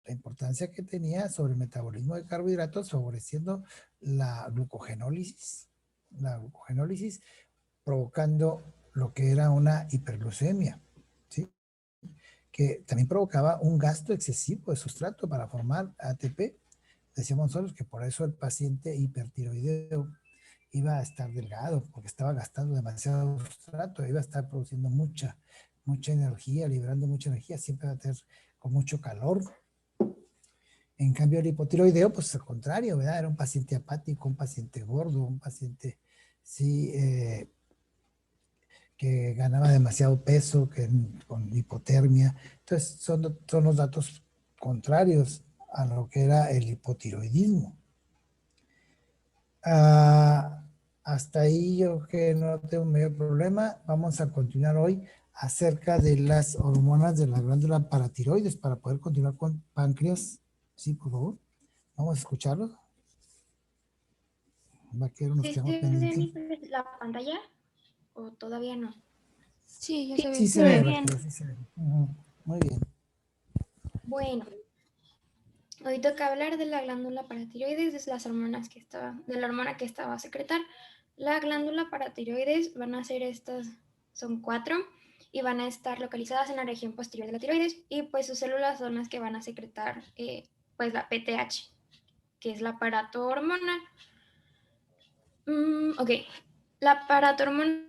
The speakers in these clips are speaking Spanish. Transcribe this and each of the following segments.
la importancia que tenía sobre el metabolismo de carbohidratos, favoreciendo la glucogenólisis, provocando lo que era una hiperglucemia, ¿sí? Que también provocaba un gasto excesivo de sustrato para formar ATP. Decíamos nosotros que por eso el paciente hipertiroideo iba a estar delgado, porque estaba gastando demasiado sustrato, iba a estar produciendo mucha energía, liberando mucha energía, siempre va a tener con mucho calor. En cambio, el hipotiroideo, pues al contrario, ¿verdad? Era un paciente apático, un paciente gordo, un paciente, sí, que ganaba demasiado peso, con hipotermia. Entonces, son los datos contrarios a lo que era el hipotiroidismo. Ah, hasta ahí yo que no tengo mayor problema. Vamos a continuar hoy acerca de las hormonas de la glándula paratiroides para poder continuar con páncreas. Sí, por favor. Vamos a escucharlo. Vaquero, nos ¿Sí quedamos se pendientes. ve la pantalla o todavía no? Sí, ya se Sí ve. se ve, Vaquero, sí se ve. Muy bien. Bueno, hoy toca hablar de la glándula paratiroides, de las hormonas de la hormona que esta va a secretar. La glándula paratiroides van a ser estas, son 4, y van a estar localizadas en la región posterior de la tiroides, y pues sus células son las que van a secretar pues la PTH, que es la aparato hormonal. Ok, la aparatormona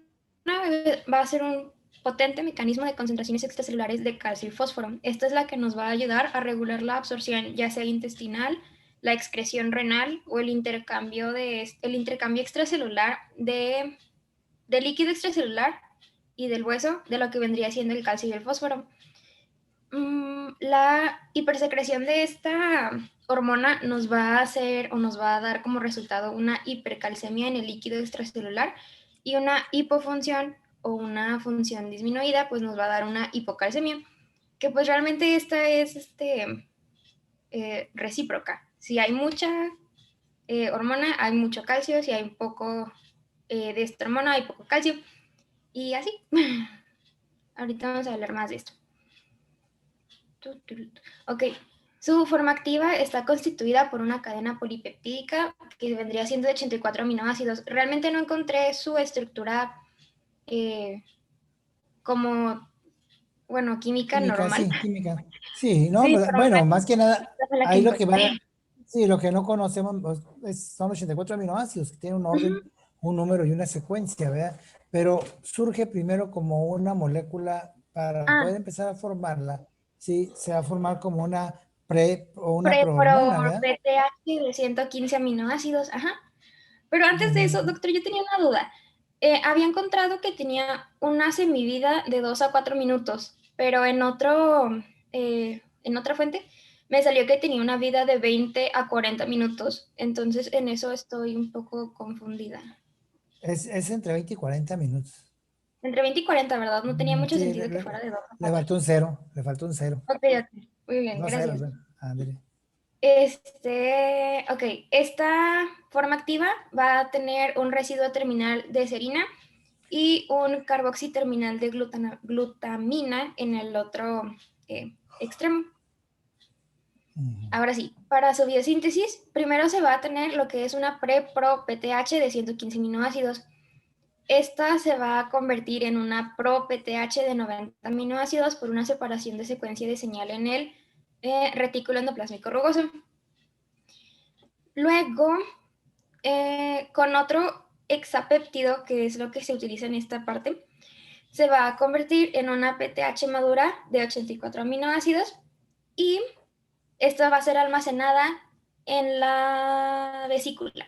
va a ser un potente mecanismo de concentraciones extracelulares de calcio y fósforo. Esta es la que nos va a ayudar a regular la absorción, ya sea intestinal, la excreción renal o el intercambio extracelular de líquido extracelular y del hueso, de lo que vendría siendo el calcio y el fósforo. La hipersecreción de esta hormona nos va a hacer o nos va a dar como resultado una hipercalcemia en el líquido extracelular, y una hipofunción o una función disminuida pues nos va a dar una hipocalcemia, que pues realmente esta es recíproca. Si hay mucha hormona, hay mucho calcio; si hay poco de esta hormona, hay poco calcio, y así. Ahorita vamos a hablar más de esto. Ok, su forma activa está constituida por una cadena polipeptídica que vendría siendo de 84 aminoácidos. Realmente no encontré su estructura como, bueno, química Química, normal. sí, química. Sí, no, Sí, pues, pero bueno, más que nada, esta fue la que ahí lo que encontré. va, sí, lo que no conocemos pues, son 84 aminoácidos, que tienen un orden, un número y una secuencia, ¿verdad? Pero surge primero como una molécula para Ah, poder empezar a formarla, sí, se va a formar como una pre o una pro prohormona, ¿verdad? PTH de 115 aminoácidos, ajá. Pero antes de eso, Ujú. doctor, yo tenía una duda. Había encontrado que tenía una semivida de 2 a 4 minutos, pero en otra fuente me salió que tenía una vida de 20 a 40 minutos. Entonces, en eso estoy un poco confundida. Es entre 20 y 40 minutos. Entre 20 y 40, ¿verdad? No tenía mucho Sí, sentido que fuera de 2 a le 4. faltó un cero, le faltó un cero. Ok, ok. Muy bien, Dos ceros, gracias. ¿verdad? Ándale. Ok, esta forma activa va a tener un residuo terminal de serina y un carboxiterminal de glutamina en el otro extremo. Ujú. Ahora sí, para su biosíntesis, primero se va a tener lo que es una pre-pro-PTH de 115 aminoácidos. Esta se va a convertir en una pro-PTH de 90 aminoácidos por una separación de secuencia de señal en el retículo endoplásmico rugoso. Luego, con otro hexapéptido, que es lo que se utiliza en esta parte, se va a convertir en una PTH madura de 84 aminoácidos, y esta va a ser almacenada en la vesícula.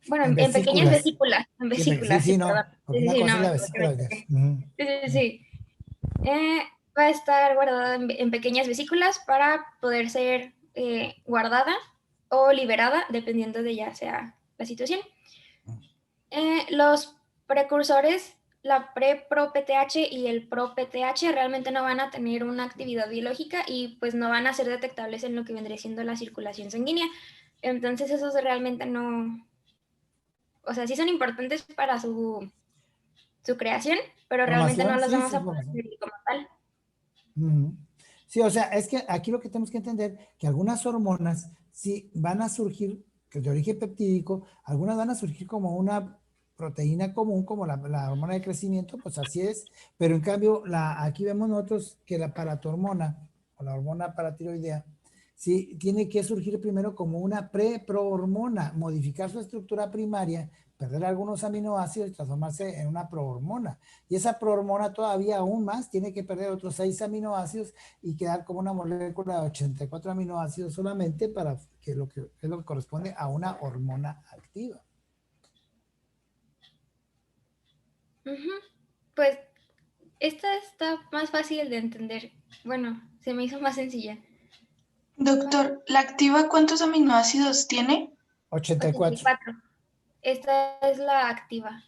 Bueno, En en pequeñas vesículas. Sí, sí, vesículas, sí, sí, perdón. no. Porque Sí, una sí, cosa no, es me la equivoqué, me vesícula. equivoqué. Ujú. Sí, sí, sí. Va a estar guardada en pequeñas vesículas para poder ser guardada o liberada, dependiendo de ya sea la situación. Los precursores, la pre-pro-PTH y el pro-PTH, realmente no van a tener una actividad biológica y pues no van a ser detectables en lo que vendría siendo la circulación sanguínea. Entonces esos realmente no, o sea, sí son importantes para su creación, pero realmente no Formación, los sí, vamos sí, a poder formación. medir como tal. Ujú. Sí, o sea, es que aquí lo que tenemos que entender, que algunas hormonas sí van a surgir, que de origen peptídico, algunas van a surgir como una proteína común, como la hormona de crecimiento, pues así es, pero en cambio, aquí vemos nosotros que la paratormona, o la hormona paratiroidea, sí, tiene que surgir primero como una preprohormona, modificar su estructura primaria, perder algunos aminoácidos y transformarse en una prohormona. Y esa prohormona todavía aún más tiene que perder otros 6 aminoácidos y quedar como una molécula de 84 aminoácidos solamente para que es lo que corresponde a una hormona activa. Pues esta está más fácil de entender. Bueno, se me hizo más sencilla. Doctor, ¿la activa cuántos aminoácidos tiene? 84. 84. Esta es la activa.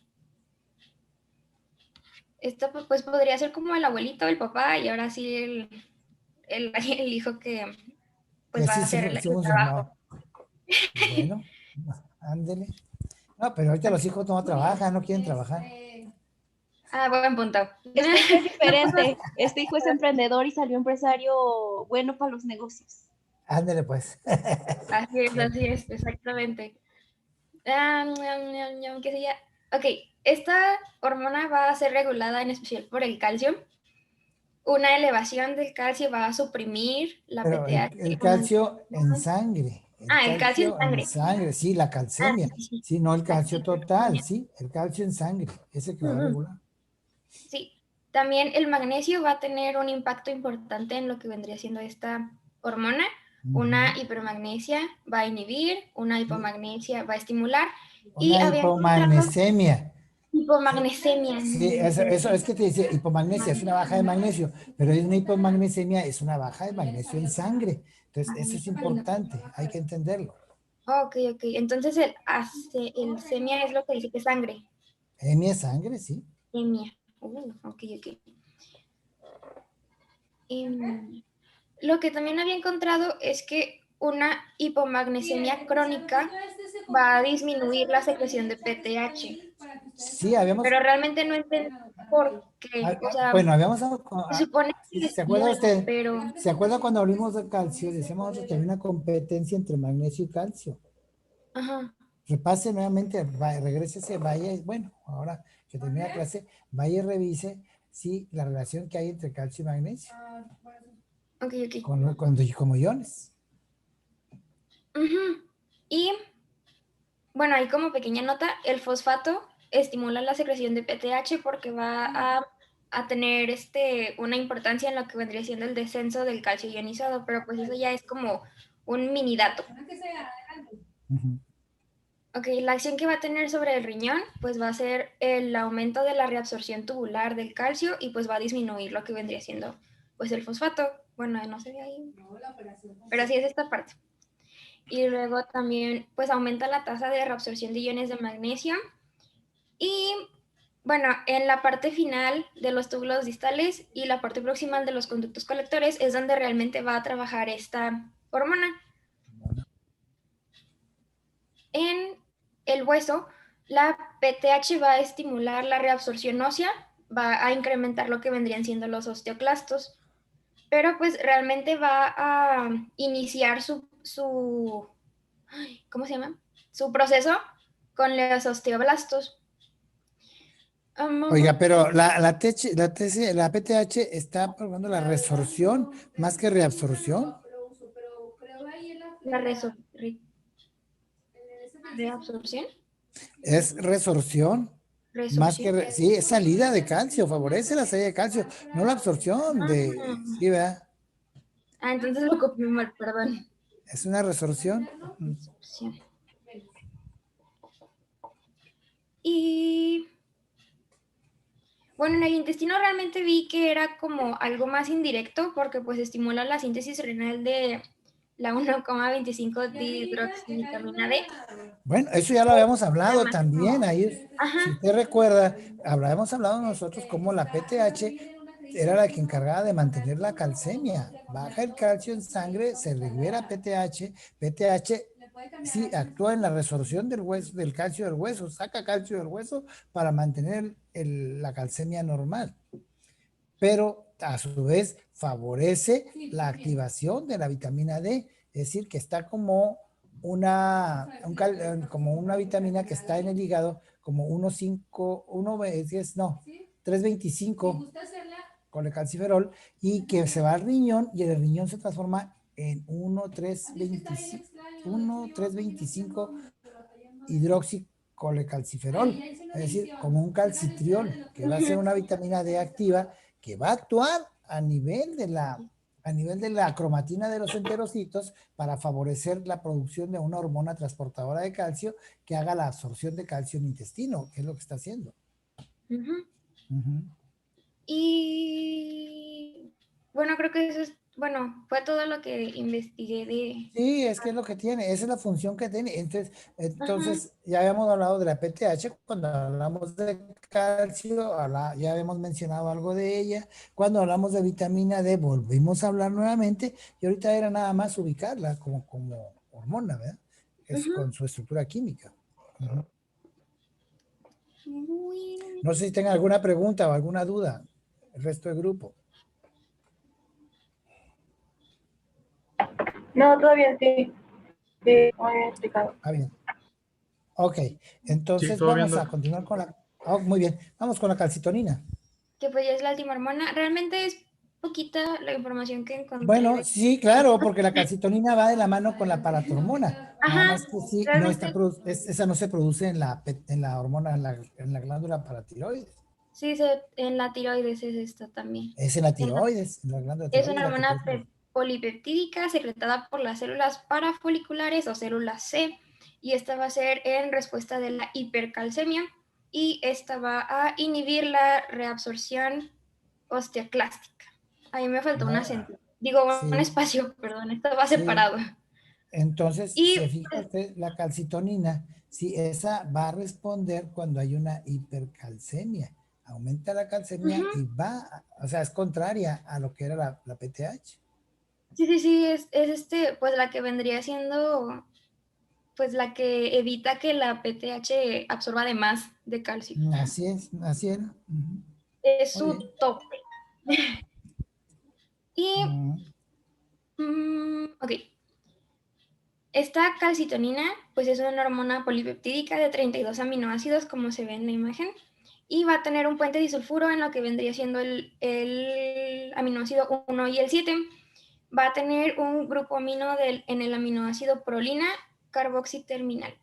Esta pues podría ser como el abuelito, el papá, y ahora sí el hijo que Que pues va sí a se, hacer el se trabajo. funcionó. Bueno, ándele. No, pero ahorita los hijos no trabajan, no quieren trabajar. Ah, buen punto. Este hijo es diferente. Este hijo es emprendedor y salió empresario bueno para los negocios. Ándele pues. Así es, exactamente. ¿Qué sería? Ok, esta hormona va a ser regulada en especial por el calcio. Una elevación del calcio va a suprimir la Pero PTH. el calcio en sangre. El El calcio en calcio en sangre. sangre, sí, la calcemia. Sí. Sí, no el La calcio total, calcemia. sí, el calcio en sangre, ese que va a regular. Sí. También el magnesio va a tener un impacto importante en lo que vendría siendo esta hormona. Una hipermagnesia va a inhibir, una hipomagnesia va a estimular. Y Una había encontrado hipomagnesemia. hipomagnesemia. Sí, eso es que te dice hipomagnesia, es una baja de magnesio, pero una hipomagnesemia es una baja de magnesio en sangre. Entonces, eso es importante, hay que entenderlo. Ok. Entonces el semia es lo que dice que es sangre. Hemia es sangre, sí. Semia. Ok. Lo que también había encontrado es que una hipomagnesemia crónica va a disminuir la secreción de PTH. Sí, habíamos, Pero realmente no entiendo por qué. O sea, bueno, habíamos, se supone que ¿se acuerda estimula, usted? pero... ¿Se acuerda cuando hablamos de calcio? Decíamos nosotros que hay una competencia entre magnesio y calcio. Ajá. Repase nuevamente, regrésese, vaya, bueno, ahora que termina la clase, vaya y revise si la relación que hay entre calcio y magnesio, Ok. como iones. Y, bueno, ahí como pequeña nota, el fosfato estimula la secreción de PTH porque va a tener una importancia en lo que vendría siendo el descenso del calcio ionizado, pero pues eso ya es como un mini dato. Ok, la acción que va a tener sobre el riñón, pues va a ser el aumento de la reabsorción tubular del calcio y pues va a disminuir lo que vendría siendo pues el fosfato. Bueno, no se ve ahí, pero así es esta parte. Y luego también pues aumenta la tasa de reabsorción de iones de magnesio. Y bueno, en la parte final de los túbulos distales y la parte proximal de los conductos colectores es donde realmente va a trabajar esta hormona. En el hueso, la PTH va a estimular la reabsorción ósea, va a incrementar lo que vendrían siendo los osteoclastos, pero pues realmente va a iniciar ¿cómo se llama? Su proceso con los osteoblastos. Oiga, pero la PTH está probando la resorción más que reabsorción. La reabsorción. Es resorción. Más que, sí, es salida de calcio, favorece la salida de calcio, no la absorción sí, ¿verdad? Entonces lo copié mal, perdón. Es una resorción. Y bueno, en el intestino realmente vi que era como algo más indirecto porque pues estimula la síntesis renal de la 1,25 dihidroxivitamina D. Bueno, eso ya lo habíamos hablado también ahí. Si usted recuerda, habíamos hablado nosotros como la PTH era la que encargaba de mantener la calcemia. Baja el calcio en sangre, se libera PTH. PTH sí actúa en la resorción del hueso, del calcio del hueso, saca calcio del hueso para mantener la calcemia normal. Pero a su vez favorece la activación de la vitamina D, es decir, que está como como una vitamina que está en el hígado, como 325 colecalciferol, y que se va al riñón, y el riñón se transforma en 1,325 hidroxicolecalciferol, es decir, como un calcitriol, que va a ser una vitamina D activa que va a actuar a nivel de la cromatina de los enterocitos para favorecer la producción de una hormona transportadora de calcio que haga la absorción de calcio en el intestino, que es lo que está haciendo. Ujú. Ujú. Y bueno, creo que eso es, bueno, fue todo lo que investigué de... Sí, es que es lo que tiene, esa es la función que tiene. Entonces, Ajá, ya habíamos hablado de la PTH, cuando hablamos de calcio, ya habíamos mencionado algo de ella. Cuando hablamos de vitamina D, volvimos a hablar nuevamente, y ahorita era nada más ubicarla como hormona, ¿verdad? Es ujú. con su estructura química. Ujú. Bueno, No sé si tengan alguna pregunta o alguna duda, el resto del grupo. No, todavía sí. Sí, muy bien explicado. Ah, bien. Ok, Sí, entonces todo bien, vamos a Doc. continuar con la... muy bien, vamos con la calcitonina. que pues ya es la última hormona. Realmente es poquita la información que encontré Bueno, de... sí, claro, porque la calcitonina va de la mano con la paratormona. Nada Ajá, más que sí, no está, realmente esa no se produce en la hormona, en la glándula paratiroides. sí, en la tiroides es esto también. Es en la En la- tiroides, en la glándula Es tiroides una la que hormona produce. polipeptídica secretada por las células parafoliculares o células C, y esta va a ser en respuesta de la hipercalcemia, y esta va a inhibir la reabsorción osteoclástica. Ahí me faltó un Ah, acento. Digo, un sí, espacio, perdón, esto va sí. separado. Entonces, Y se fija pues, usted, la calcitonina, sí, esa va a responder cuando hay una hipercalcemia. Aumenta la calcemia ujú, y o sea, es contraria a lo que era la PTH. sí, sí, sí, pues la que vendría siendo, pues la que evita que la PTH absorba de más de calcio. Así es, así era. Ujú. Es Muy bien. su tope. Y, Ujú. ok, esta calcitonina, pues es una hormona polipeptídica de 32 aminoácidos, como se ve en la imagen, y va a tener un puente disulfuro en lo que vendría siendo el aminoácido 1 y el 7. Va a tener un grupo amino en el aminoácido prolina carboxiterminal,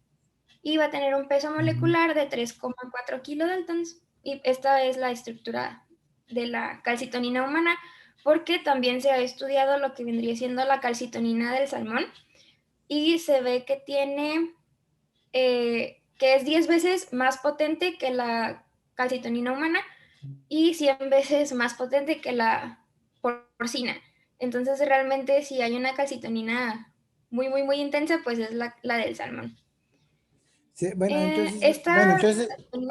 y va a tener un peso Ujú. molecular de 3,4 kilodaltons. Y esta es la estructura de la calcitonina humana, porque también se ha estudiado lo que vendría siendo la calcitonina del salmón, y se ve que que es 10 veces más potente que la calcitonina humana y 100 veces más potente que la porcina. Entonces, realmente, si hay una calcitonina muy, muy, muy intensa, pues es la del salmón. Sí, Esta,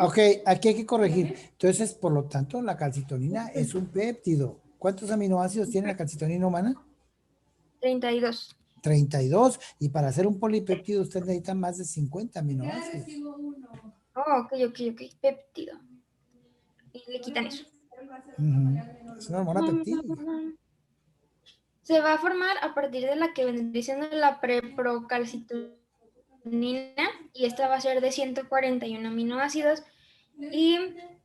ok, aquí hay que corregir. Entonces, por lo tanto, la calcitonina es un péptido. ¿Cuántos aminoácidos tiene la calcitonina humana? 32. 32. Y para hacer un polipéptido usted necesita más de 50 aminoácidos. Oh, ok, péptido. Y le quitan eso. Ujú. Es una hormona peptídica. Se va a formar a partir de la que vendría siendo la preprocalcitonina, y esta va a ser de 141 aminoácidos, y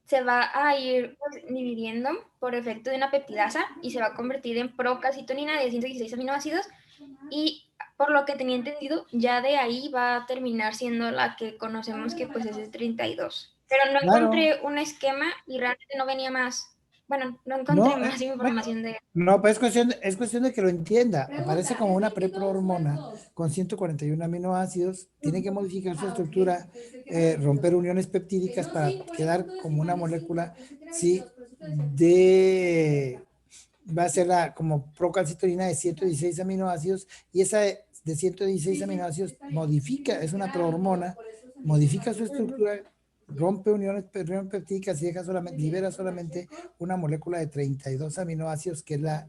se va a ir pues, dividiendo por efecto de una peptidasa, y se va a convertir en procalcitonina de 116 aminoácidos, y por lo que tenía entendido, ya de ahí va a terminar siendo la que conocemos que pues es el 32. Pero no Claro. encontré un esquema y realmente no venía más, bueno, no encontré No, más bueno, información de... no, pues es cuestión de que lo entienda. Aparece como una preprohormona con 141 aminoácidos. Tiene que modificar su estructura, romper uniones peptídicas para quedar como una molécula, sí, va a ser como procalcitonina de 116 aminoácidos, y esa de 116 aminoácidos es una prohormona, modifica su estructura, rompe uniones peptídicas y libera solamente una molécula de 32 aminoácidos, que es la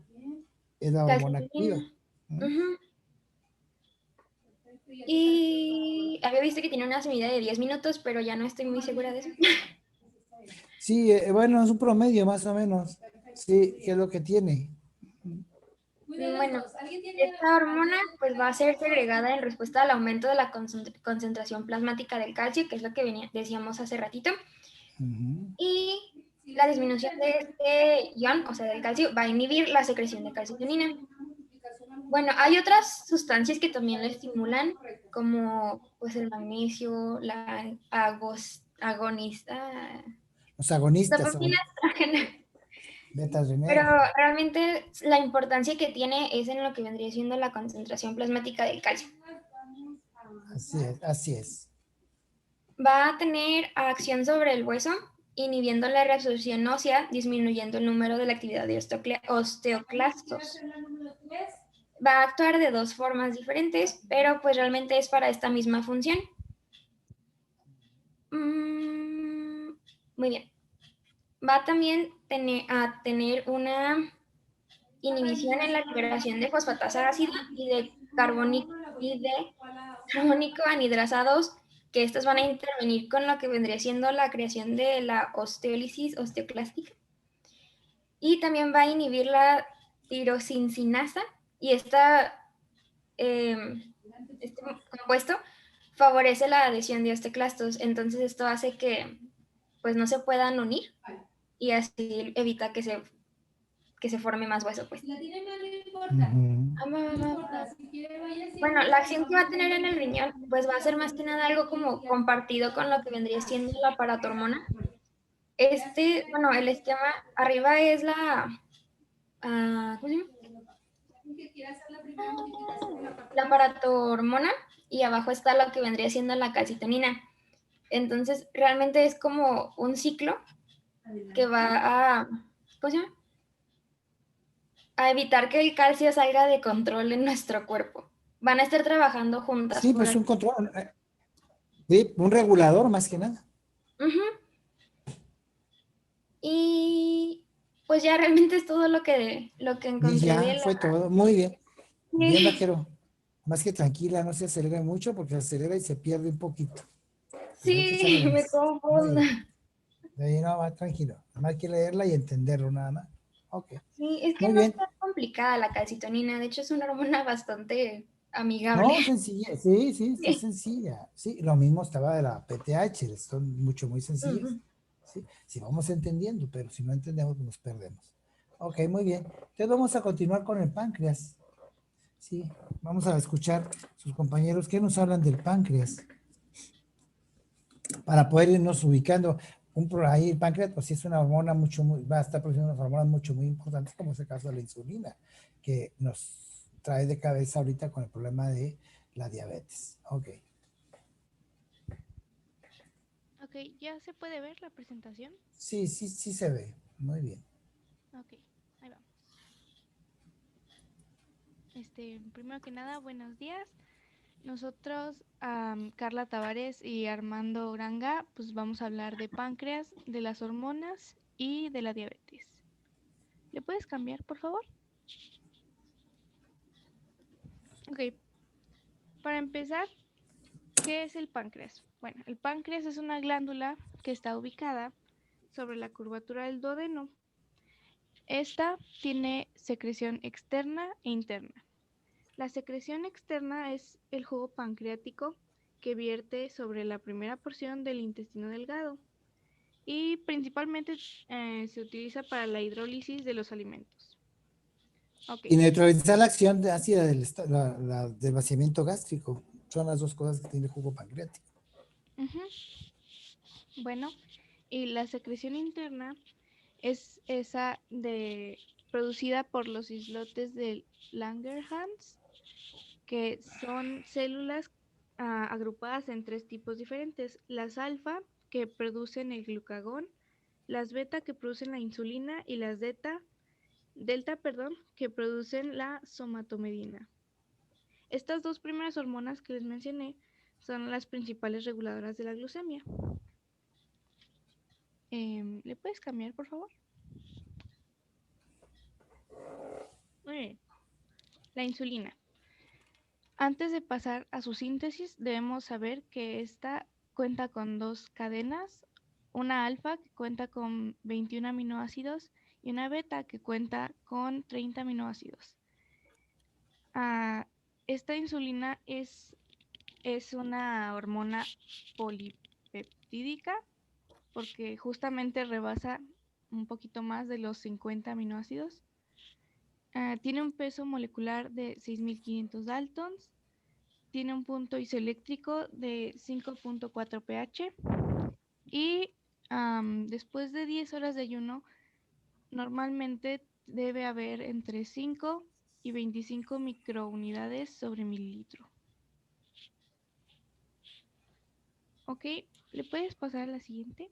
hormona activa. Calcitonina. Uh-huh. Y había visto que tiene una semilla de 10 minutos, pero ya no estoy muy segura de eso. Sí, bueno, es un promedio más o menos. Sí, ¿qué es lo que tiene? Bueno, esta hormona pues va a ser segregada en respuesta al aumento de la concentración plasmática del calcio, que es lo que decíamos hace ratito, Ujú. y la disminución de este ion, o sea, del calcio, va a inhibir la secreción de calcitonina. Bueno, hay otras sustancias que también la estimulan, como pues el magnesio, la agonista, Los agonistas dopamina, son pero beta-adrenérgino. realmente la importancia que tiene es en lo que vendría siendo la concentración plasmática del calcio. Así es, así es. Va a tener acción sobre el hueso, inhibiendo la reabsorción ósea, disminuyendo el número de la actividad de osteoclastos. Va a actuar de dos formas diferentes, pero pues realmente es para esta misma función. Muy bien. Va también a tener una inhibición en la liberación de fosfatasa ácida y de carbónico anhidrasados, que estos van a intervenir con lo que vendría siendo la creación de la osteólisis osteoclástica. Y también va a inhibir la tirosincinasa y este compuesto favorece la adhesión de osteoclastos. Entonces esto hace que pues no se puedan unir y así evita que se forme más hueso, pues. Ujú. Bueno, la acción que va a tener en el riñón, pues va a ser más que nada algo como compartido con lo que vendría siendo la paratormona. Bueno, el esquema arriba es ¿cómo se llama? La paratormona y abajo está lo que vendría siendo la calcitonina. Entonces, realmente es como un ciclo que va ¿cómo se llama? A evitar que el calcio salga de control en nuestro cuerpo. Van a estar trabajando juntas Sí, por pues el... un control, sí, un regulador más que nada. Ujú. Y pues ya realmente es todo lo que Y encontré de ya la... fue todo. Muy bien. Bien, vaquero. Más que tranquila, no se acelere mucho porque se acelera y se pierde un poquito. Pero hay que echarle Sí, me ganas. Muy confundo. bien. De ahí no, va tranquilo. Nada más hay que leerla y entenderlo nada más. Ok. Sí, es que Muy no es bien. tan complicada la calcitonina, de hecho es una hormona bastante amigable. No, sencilla. Sí, sí, está Sí. sencilla. Sí, lo mismo estaba de la PTH. Son mucho, muy sencillas. Ujú. Sí, si vamos entendiendo, pero si no entendemos, pues nos perdemos. Ok, muy bien. Entonces vamos a continuar con el páncreas. Sí, vamos a escuchar sus compañeros que nos hablan del páncreas para poder irnos ubicando. Ahí el páncreas, pues sí es una hormona va a estar produciendo unas hormonas muy importantes, como es el caso de la insulina, que nos trae de cabeza ahorita con el problema de la diabetes. Ok. Ok, ¿ya se puede ver la presentación? Sí, sí, sí se ve. Muy bien. Ok, ahí vamos. Primero que nada, buenos días. Nosotros, Carla Tavares y Armando Uranga, pues vamos a hablar de páncreas, de las hormonas y de la diabetes. ¿Le puedes cambiar, por favor? Ok, para empezar, ¿qué es el páncreas? Bueno, el páncreas es una glándula que está ubicada sobre la curvatura del duodeno. Esta tiene secreción externa e interna. La secreción externa es el jugo pancreático que vierte sobre la primera porción del intestino delgado y principalmente se utiliza para la hidrólisis de los alimentos. Y Ok. neutralizar la acción ácida del vaciamiento gástrico. Son las dos cosas que tiene el jugo pancreático. Ujú. Bueno, y la secreción interna es esa producida por los islotes de Langerhans, que son células agrupadas en tres tipos diferentes: las alfa, que producen el glucagón; las beta, que producen la insulina; y las delta, que producen la somatomedina. Estas dos primeras hormonas que les mencioné son las principales reguladoras de la glucemia. ¿Le puedes cambiar, por favor? Muy bien. La insulina. Antes de pasar a su síntesis, debemos saber que esta cuenta con dos cadenas: una alfa, que cuenta con 21 aminoácidos, y una beta que cuenta con 30 aminoácidos. Esta insulina es una hormona polipeptídica porque justamente rebasa un poquito más de los 50 aminoácidos. Tiene un peso molecular de 6.500 daltons. Tiene un punto isoeléctrico de 5.4 pH. Y después de 10 horas de ayuno, normalmente debe haber entre 5 y 25 microunidades sobre mililitro. Ok, ¿le puedes pasar a la siguiente?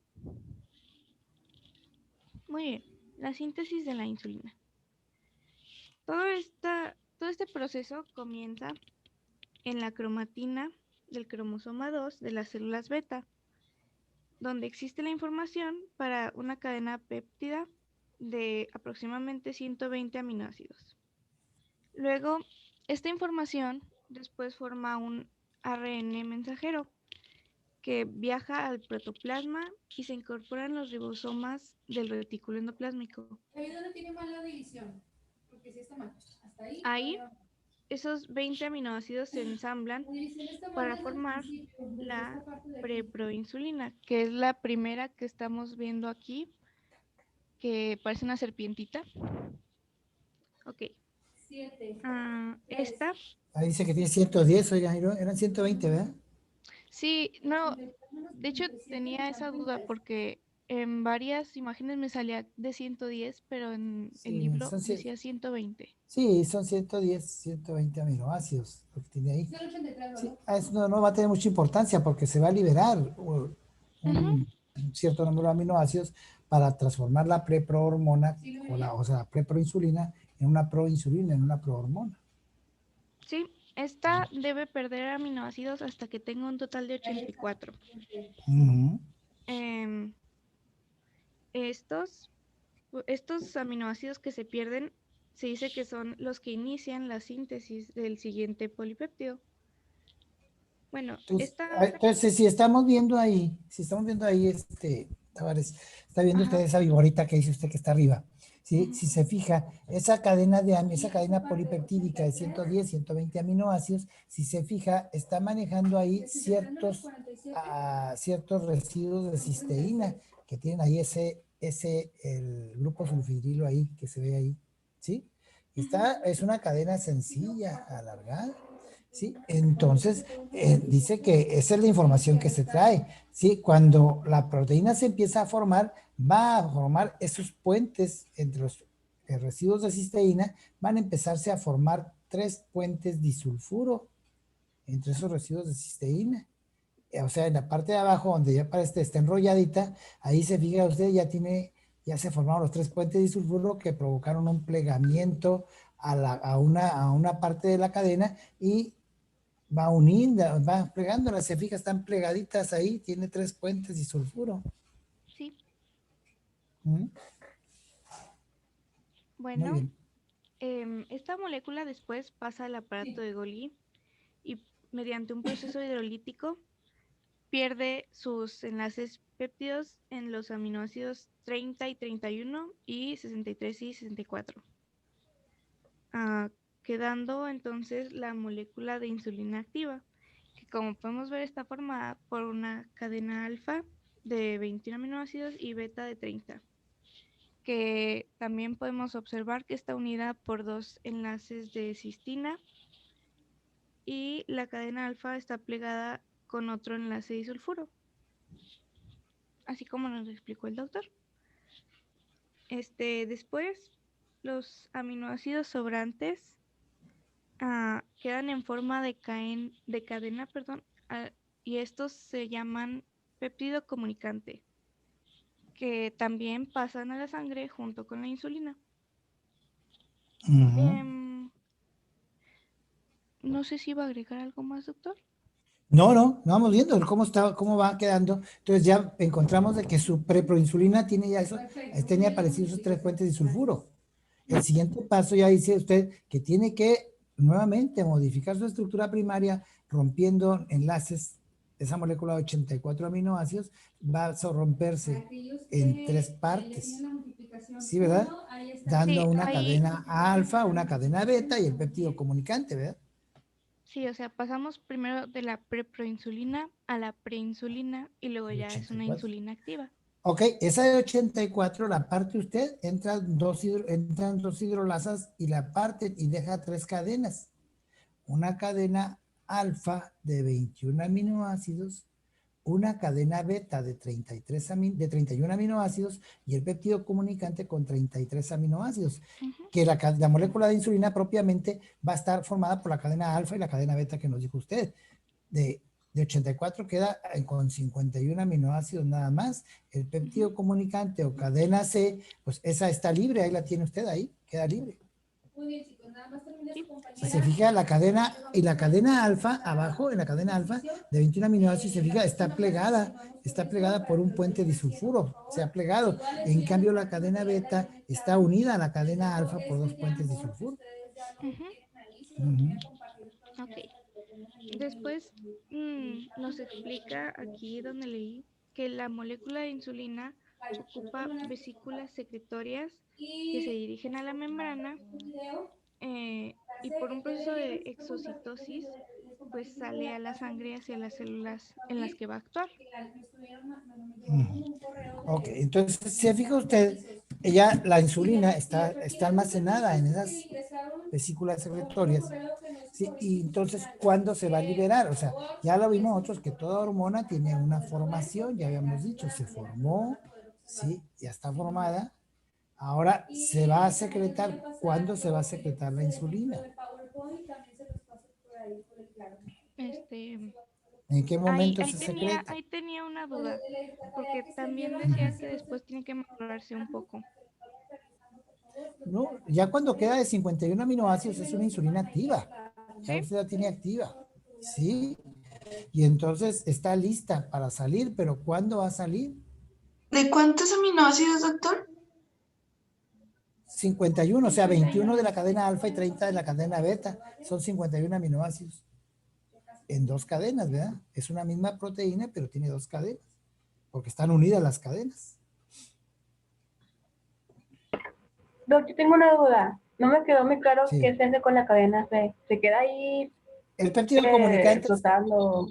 Muy bien, la síntesis de la insulina. Todo este proceso comienza en la cromatina del cromosoma 2 de las células beta, donde existe la información para una cadena péptida de aproximadamente 120 aminoácidos. Luego, esta información después forma un ARN mensajero que viaja al protoplasma y se incorpora en los ribosomas del retículo endoplásmico. Ahí donde tiene mal la división, porque sí está mal. Hasta ahí. Ahí, esos 20 aminoácidos se ensamblan La división está mal para desde el formar principio, desde la esta parte de aquí. preproinsulina, que es la primera que estamos viendo aquí, que parece una serpientita. Ok. 7. Esta, Ahí dice que tiene 110, oigan, eran 120, ¿verdad? sí, no, de hecho tenía esa duda porque en varias imágenes me salía de 110, pero en el Sí, libro son, decía 120. sí, son 110, 120 aminoácidos lo que tiene ahí. Es el 83, Sí, ¿verdad? eso no va a tener mucha importancia porque se va a liberar Ujú. un cierto número de aminoácidos para transformar la preprohormona, o sea, la preproinsulina en una proinsulina, en una prohormona. Sí, esta debe perder aminoácidos hasta que tenga un total de 84. Ujú. Estos aminoácidos que se pierden se dice que son los que inician la síntesis del siguiente polipéptido. Bueno, Entonces, si estamos viendo ahí, Tavares, está viendo usted esa viborita que dice usted que está arriba. ¿Sí? Si se fija, esa cadena polipeptídica de 110, 120 aminoácidos, si se fija, está manejando ahí ciertos residuos de cisteína que tienen ahí el grupo sulfidrilo ahí, que se ve ahí. ¿Sí? Es una cadena sencilla, alargada. ¿Sí? Entonces, dice que esa es la información que se trae. ¿Sí? Cuando la proteína se empieza a formar, va a formar esos puentes entre los residuos de cisteína, van a empezarse a formar 3 puentes disulfuro entre esos residuos de cisteína. O sea, en la parte de abajo, donde ya parece está enrolladita, ahí se fija usted, ya se formaron los 3 puentes disulfuro que provocaron un plegamiento a una parte de la cadena y va uniendo, va plegándolas, se fija, están plegaditas ahí, tiene 3 puentes disulfuro. Sí. ¿Mm? Bueno, Muy bien. Esta molécula después pasa al aparato de Golgi y mediante un proceso hidrolítico pierde sus enlaces péptidos en los aminoácidos 30 y 31 y 63 y 64. Quedando entonces la molécula de insulina activa, que como podemos ver está formada por una cadena alfa de 21 aminoácidos y beta de 30, que también podemos observar que está unida por 2 enlaces de cistina y la cadena alfa está plegada con otro enlace de sulfuro, así como nos explicó el doctor. Después, los aminoácidos sobrantes quedan en forma de cadena, y estos se llaman péptido comunicante, que también pasan a la sangre junto con la insulina. No sé si va a agregar algo más, doctor. No, vamos viendo cómo va quedando. Entonces ya encontramos de que su preproinsulina tiene ya eso, tenía aparecidos esos 3 puentes de sulfuro. El siguiente paso ya dice usted que tiene que nuevamente modificar su estructura primaria rompiendo enlaces. Esa molécula de 84 aminoácidos va a romperse en 3 partes. Sí, ¿verdad? Ahí está. Dando Sí, una ahí, cadena alfa, una cadena beta y el péptido comunicante, ¿verdad? sí, o sea, pasamos primero de la preproinsulina a la preinsulina y luego El ya es una 84. insulina activa. Ok, esa de 84 la parte usted, entran dos hidrolasas y la parte y deja 3 cadenas. Una cadena alfa de 21 aminoácidos, una cadena beta de 31 aminoácidos y el péptido comunicante con 33 aminoácidos. Ujú. Que la molécula de insulina propiamente va a estar formada por la cadena alfa y la cadena beta que nos dijo usted. De, de 84 queda con 51 aminoácidos nada más. El péptido comunicante o cadena C, pues esa está libre, ahí la tiene usted ahí, queda libre. Muy bien, chicos, nada más termina Sí. su compañera. Si se fija la cadena, y la cadena alfa, abajo, en la cadena alfa, de 21 aminoácidos, se fija, está plegada por un puente disulfuro, se ha plegado. En cambio, la cadena beta está unida a la cadena alfa por 2 puentes disulfuro. Ujú. Ujú. Ok. Después nos explica aquí donde leí que la molécula de insulina ocupa vesículas secretorias que se dirigen a la membrana y por un proceso de exocitosis pues sale a la sangre hacia las células en las que va a actuar. Ok, entonces, si se fija usted, la insulina está almacenada en esas vesículas secretorias. Sí, y entonces, ¿cuándo se va a liberar? O sea, ya lo vimos nosotros que toda hormona tiene una formación, ya habíamos dicho, se formó, sí, ya está formada. Ahora se va a secretar. ¿Cuándo se va a secretar la insulina? Este, ¿En qué momento ahí se tenía, secreta? ahí tenía una duda, porque también decía que después tiene que madurarse un poco. No, ya cuando queda de 51 aminoácidos es una insulina activa. Ya ¿Sí? usted la tiene activa. Sí. Y entonces está lista para salir, pero ¿cuándo va a salir? ¿De cuántos aminoácidos, doctor? 51, o sea, 21 de la cadena alfa y 30 de la cadena beta. Son 51 aminoácidos. En 2 cadenas, ¿verdad? Es una misma proteína, pero tiene 2 cadenas. Porque están unidas las cadenas. Doc, yo tengo una duda. No me quedó muy claro qué Sí. se hace con la cadena C. ¿Se queda ahí El péptido comunicante, flotando?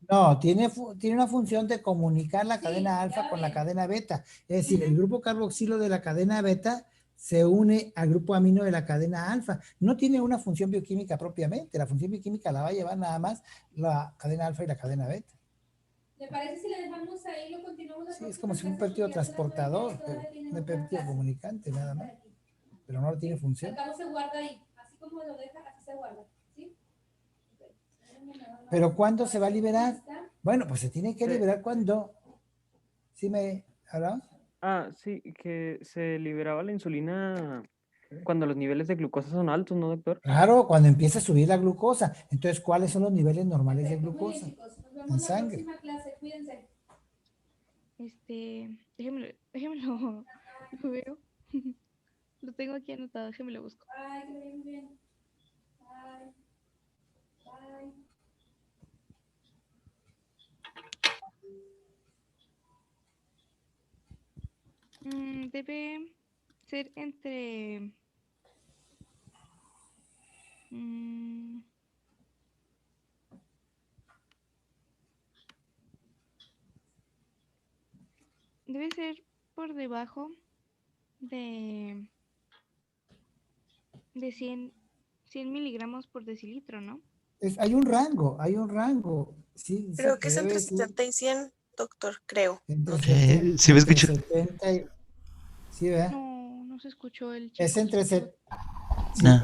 no, tiene una función de comunicar la cadena alfa con la cadena beta. Es decir, el grupo carboxilo de la cadena beta se une al grupo amino de la cadena alfa. No tiene una función bioquímica propiamente. La función bioquímica la va a llevar nada más la cadena alfa y la cadena beta. ¿Le parece si le dejamos ahí y lo continuamos la Sí, es próxima como si un clase? péptido Porque ya se las voy a transportador, dejar, pero todavía tienen un otra péptido clase. comunicante nada más. Pero no tiene función. Al cabo se guarda ahí. Así como lo deja, así se guarda. ¿Sí? Pero ¿cuándo se va a liberar? Bueno, pues se tiene que liberar cuando. ¿Sí me hablamos? Sí, que se liberaba la insulina cuando los niveles de glucosa son altos, ¿no, doctor? Claro, cuando empieza a subir la glucosa. Entonces, ¿cuáles son los niveles normales de Perfecto. Muy bien, glucosa chicos. Nos vemos en la sangre? próxima clase. Cuídense. Déjemelo, lo veo. Lo tengo aquí anotado, déjemelo busco. Bye, que lo vean muy bien. Bye. Bye. Debe ser entre... debe ser por debajo de 100 miligramos por decilitro, ¿no? Hay un rango, hay un rango. Sí, dice Creo que que es entre debe ser 70 y 100, doctor, creo. entre, No sé. ¿Sí me entre escucho? 70 y... Sí, ¿verdad? No se escuchó el Es chico. entre, Supongo. sí, Ah,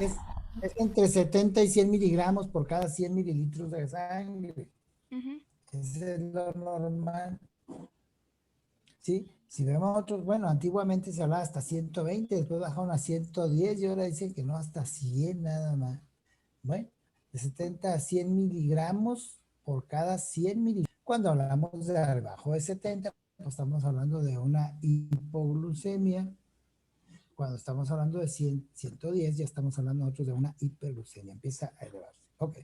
es entre 70 y 100 miligramos por cada 100 mililitros de sangre. Ujú. Ese es lo normal. Sí, si vemos otros, bueno, antiguamente se hablaba hasta 120, después bajaron a 110 y ahora dicen que no, hasta 100 nada más. Bueno, de 70 a 100 miligramos por cada 100 miligramos. Cuando hablamos de abajo de 70, pues estamos hablando de una hipoglucemia. Cuando estamos hablando de 100, 110, ya estamos hablando nosotros de una hiperglucemia, empieza a elevarse. Ok.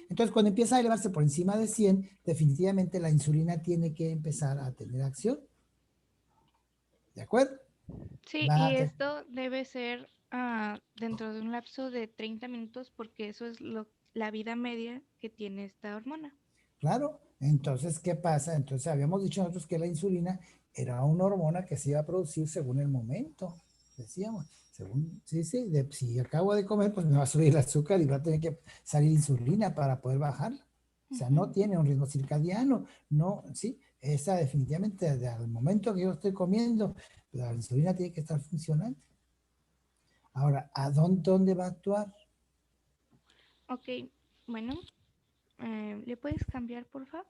Entonces, cuando empieza a elevarse por encima de 100, definitivamente la insulina tiene que empezar a tener acción. ¿De acuerdo? Sí, Va y a te- esto debe ser dentro de un lapso de 30 minutos porque eso es la vida media que tiene esta hormona. Claro, entonces, ¿qué pasa? Entonces, habíamos dicho nosotros que la insulina era una hormona que se iba a producir según el momento, decíamos, según, sí, sí, si acabo de comer, pues me va a subir el azúcar y va a tener que salir insulina para poder bajarla. O sea, no Ujú. tiene un ritmo circadiano, no, sí, esa definitivamente, al momento que yo estoy comiendo, la insulina tiene que estar funcionando. Ahora, ¿dónde va a actuar? Ok, bueno, ¿le puedes cambiar, por favor?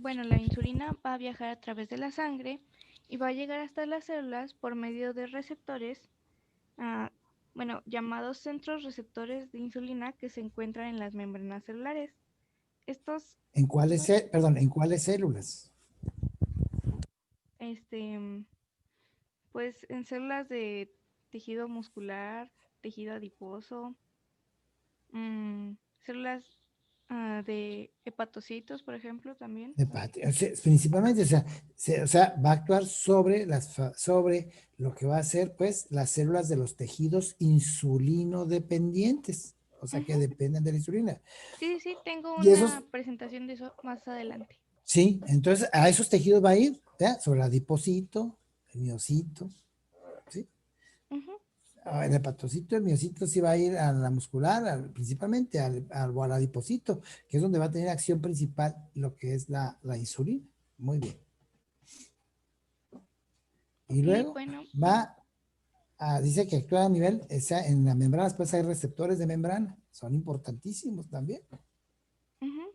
Bueno, la insulina va a viajar a través de la sangre y va a llegar hasta las células por medio de receptores, ah, bueno, llamados centros receptores de insulina que se encuentran en las membranas celulares. Estos, ¿En cuáles, perdón, en cuáles células? este, pues en células de tejido muscular, tejido adiposo, células de hepatocitos, por ejemplo, también. O sea, principalmente, o sea, va a actuar sobre sobre lo que va a ser, pues, las células de los tejidos insulino dependientes, o sea, que Ujú. dependen de la insulina. Sí, sí, tengo Y esos, una presentación de eso más adelante. sí, entonces a esos tejidos va a ir, ¿ya? Sobre el adipocito, el miocito, ¿sí? Ujú. El hepatocito, el miocito sí va a ir a la muscular, principalmente o al adipocito, que es donde va a tener acción principal lo que es la insulina. Muy bien. Y Y luego bueno, va dice que actúa a nivel, o sea, en las membranas, pues hay receptores de membrana, son importantísimos también. ujú.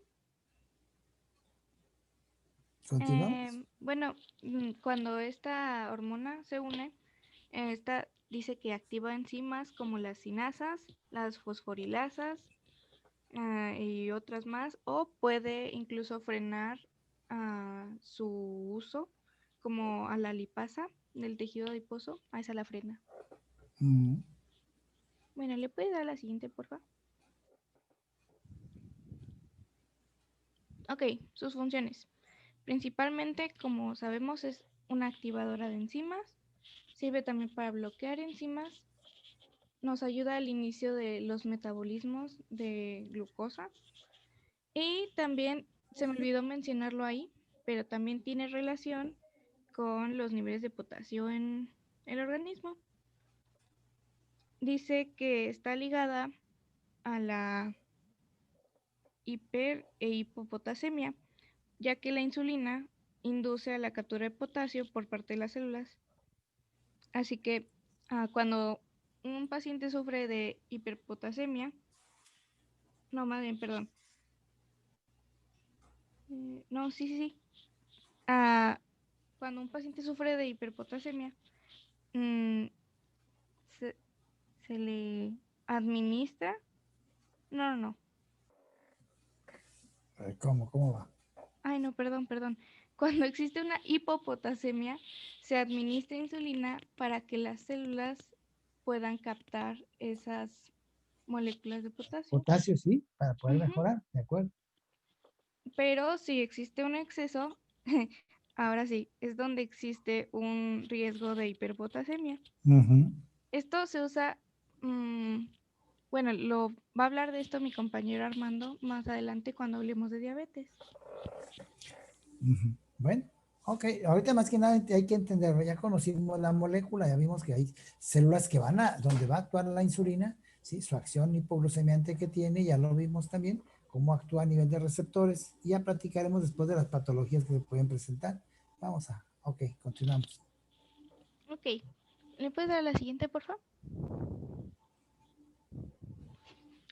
Continuamos. Bueno, cuando esta hormona se une, esta dice que activa enzimas como las sinasas, las fosforilasas y otras más, o puede incluso frenar su uso, como a la lipasa del tejido adiposo, a esa la frena. Mm, Bueno, ¿le puedes dar la siguiente, por favor? Ok, sus funciones. Principalmente, como sabemos, es una activadora de enzimas. Sirve también para bloquear enzimas. Nos ayuda al inicio de los metabolismos de glucosa. Y también, se me olvidó mencionarlo ahí, pero también tiene relación con los niveles de potasio en el organismo. Dice que está ligada a la hiper e hipopotasemia, ya que la insulina induce a la captura de potasio por parte de las células. Así que cuando un paciente sufre de hiperpotasemia, no, más bien, perdón. No, sí, sí, sí. Ah, cuando un paciente sufre de hiperpotasemia, mm, se, se le administra. No, no, no. ¿Cómo va? Ay, no, perdón, perdón. Cuando existe una hipopotasemia, se administra insulina para que las células puedan captar esas moléculas de potasio. Potasio, sí, para poder Ujú. mejorar, ¿de acuerdo? Pero si existe un exceso, ahora sí, es donde existe un riesgo de hiperpotasemia. Ujú, Esto se usa, bueno, lo va a hablar de esto mi compañero Armando más adelante cuando hablemos de diabetes. ujú. Bueno, ok, ahorita más que nada hay que entenderlo, ya conocimos la molécula, ya vimos que hay células que donde va a actuar la insulina, ¿sí? Su acción hipoglucemiante que tiene, ya lo vimos también, cómo actúa a nivel de receptores, y ya platicaremos después de las patologías que se pueden presentar. Ok, continuamos. Ok, ¿le puedes dar la siguiente, por favor?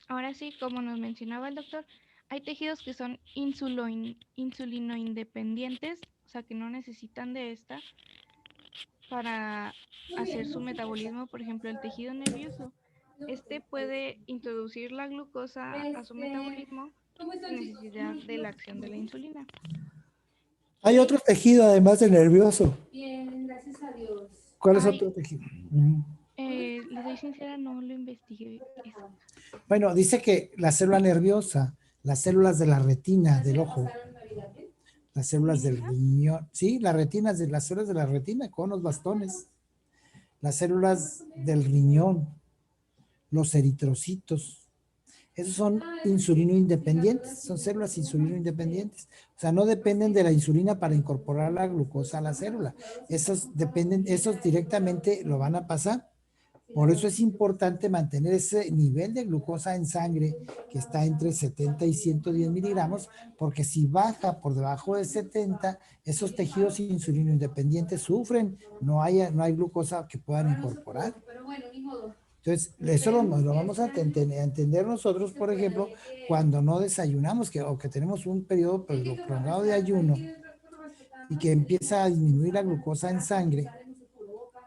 Ahora sí, como nos mencionaba el doctor, hay tejidos que son insulinoindependientes, o sea que no necesitan de esta para hacer su metabolismo, por ejemplo, el tejido nervioso. Este puede introducir la glucosa a su metabolismo ¿Cómo sin están, chicos? necesidad de la acción de la insulina. Hay Y, otro tejido además del nervioso. Bien, gracias a Dios. ¿Cuál es ay, otro tejido? Ujú. les soy sincera, no lo investigué eso. Bueno, dice que la célula nerviosa las células de la retina del ojo, las células del riñón, sí, las células de la retina con los bastones, las células del riñón, los eritrocitos. Esos son insulino independientes, son células insulino independientes. O sea, no dependen de la insulina para incorporar la glucosa a la célula. Esos directamente lo van a pasar. Por eso es importante mantener ese nivel de glucosa en sangre que está entre 70 y 110 miligramos, porque si baja por debajo de 70, esos tejidos insulino independientes sufren, no hay glucosa que puedan incorporar. Entonces, eso lo vamos a entender nosotros, por ejemplo, cuando no desayunamos o que tenemos un periodo prolongado de ayuno y que empieza a disminuir la glucosa en sangre.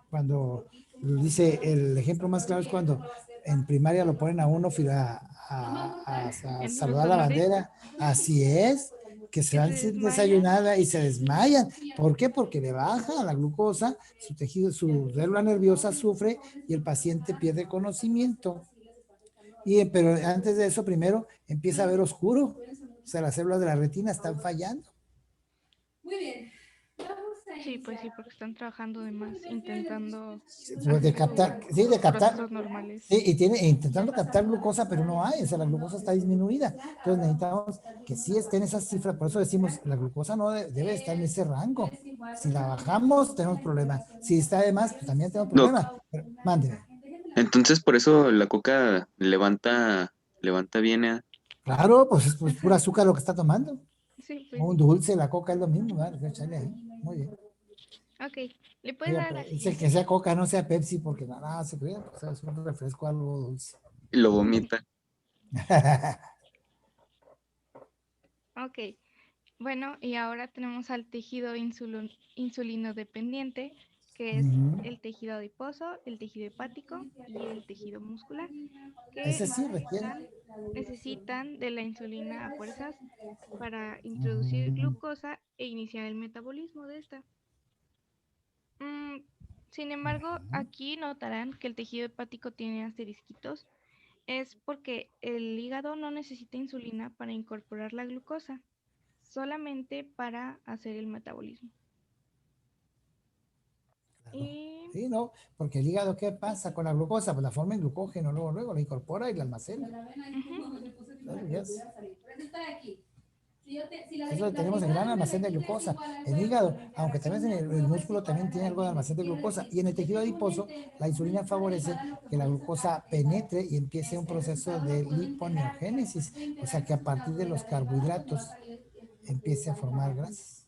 Cuando dice, el ejemplo más claro es cuando en primaria lo ponen a uno a saludar la bandera. Así es, que se van sin desayunada y se desmayan. ¿Por qué? Porque le baja la glucosa, su tejido, su célula nerviosa sufre y el paciente pierde conocimiento. Pero antes de eso, primero empieza a ver oscuro. O sea, las células de la retina están fallando. Muy bien. Sí, pues sí, porque están trabajando de más, intentando de captar, procesos normales. Sí, intentando captar glucosa, pero no hay, o sea, la glucosa está disminuida. Entonces necesitamos que sí esté en esa cifra, por eso decimos, la glucosa no debe estar en ese rango. Si la bajamos, tenemos problemas. Si está de más, pues también tenemos problemas. Mándeme. Entonces, por eso la coca levanta bien. Claro, pues es pura azúcar lo que está tomando. Sí, pues. Un dulce, la coca es lo mismo, ¿verdad? Echarle ahí. Muy bien. Ok, le puedes dar Pero así. dice que sea coca, no sea Pepsi, porque nada, se cree, o sea, es un refresco algo dulce. Y lo vomita. Ok, bueno, y ahora tenemos al tejido insulino dependiente, que es el tejido adiposo, el tejido hepático y el tejido muscular, que Ese sí requiere. necesitan de la insulina a fuerzas para introducir glucosa e iniciar el metabolismo de esta. Sin embargo, aquí notarán que el tejido hepático tiene asterisquitos. Es porque el hígado no necesita insulina para incorporar la glucosa, solamente para hacer el metabolismo. Claro. Y... Sí, no, porque el hígado, ¿qué pasa con la glucosa? Pues la forma en glucógeno, luego la incorpora y la almacena. Eso lo tenemos en gran almacén de glucosa. El hígado, aunque también en el músculo también tiene algo de almacén de glucosa. Y en el tejido adiposo, la insulina favorece que la glucosa penetre y empiece un proceso de liponeogénesis. O sea, que a partir de los carbohidratos empiece a formar grasas.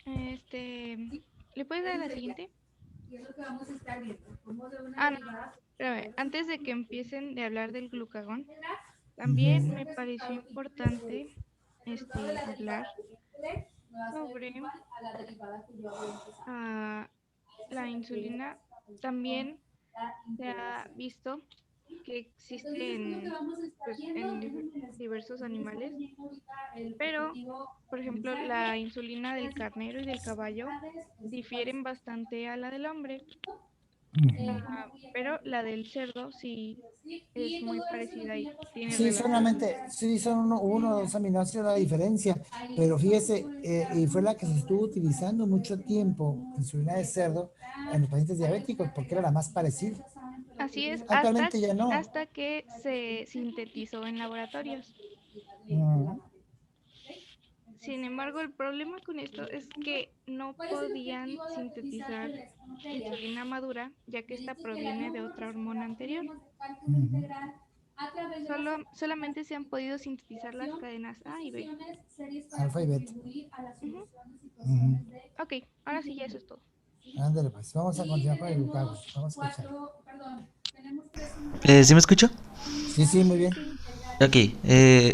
¿Le puedes dar la siguiente? No, espérame, antes de que empiecen de hablar del glucagón, también me pareció importante hablar sobre la insulina. También se ha visto que existe en diversos animales, pero, por ejemplo, la insulina del carnero y del caballo difieren bastante a la del hombre. Pero la del cerdo sí es muy parecida y tiene Sí, son uno o dos aminoácidos la diferencia, pero fíjese, y fue la que se estuvo utilizando mucho tiempo, insulina de cerdo, en los pacientes diabéticos, porque era la más parecida. Así es, actualmente ya no. Hasta que se sintetizó en laboratorios. Sin embargo, el problema con esto es que no podían sintetizar insulina madura, ya que esta proviene de otra hormona anterior. Solamente se han podido sintetizar las cadenas A y B. Alfa y beta. Ok, ahora sí ya eso es todo. Ándale, pues vamos a continuar con el glucagón. Vamos a escuchar. ¿Sí me escucho? Sí, muy bien. Ok,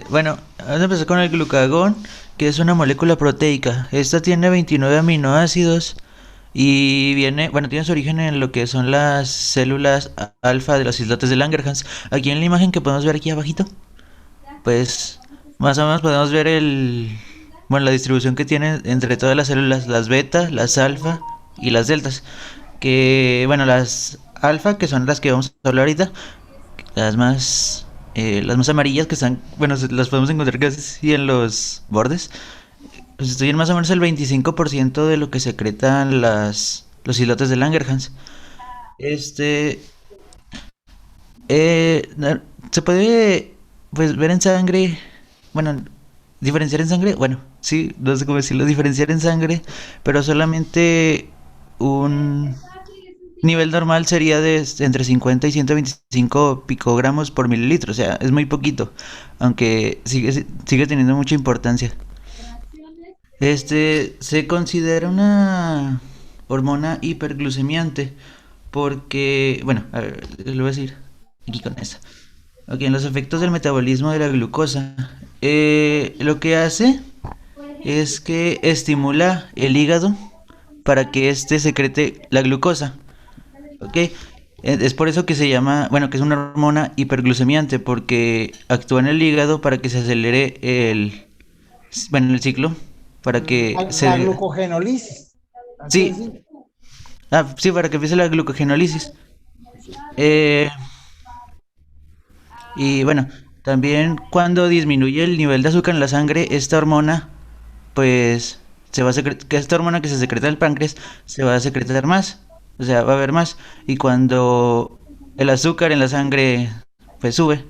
bueno, vamos a empezar con el glucagón, que es una molécula proteica. Esta tiene 29 aminoácidos y tiene su origen en lo que son las células alfa de los islotes de Langerhans. Aquí en la imagen que podemos ver aquí abajito, pues más o menos podemos ver la distribución que tiene entre todas las células, las beta, las alfa y las deltas. Que, las alfa, que son las que vamos a hablar ahorita, las más las más amarillas que están, bueno, las podemos encontrar casi en los bordes, pues estoy en más o menos el 25% de lo que secretan los islotes de Langerhans. Este, se puede, pues, ver en sangre, bueno, diferenciar en sangre, bueno, sí, no sé cómo decirlo, diferenciar en sangre, pero solamente un nivel normal sería de entre 50 y 125 picogramos por mililitro, o sea, es muy poquito, aunque sigue teniendo mucha importancia. Se considera una hormona hiperglucemiante porque, bueno, a ver, lo voy a decir aquí con eso. Ok, en los efectos del metabolismo de la glucosa, lo que hace es que estimula el hígado para que éste secrete la glucosa. Ok, es por eso que se llama, bueno, que es una hormona hiperglucemiante, porque actúa en el hígado para que se acelere bueno, el ciclo, para que La glucogenólisis. Así Sí, es. sí, para que empiece la glucogenólisis. Eh, y bueno, también cuando disminuye el nivel de azúcar en la sangre, esta hormona, pues, que esta hormona que se secreta en el páncreas, se va a secretar más. O sea, va a haber más. Y cuando el azúcar en la sangre, pues, sube,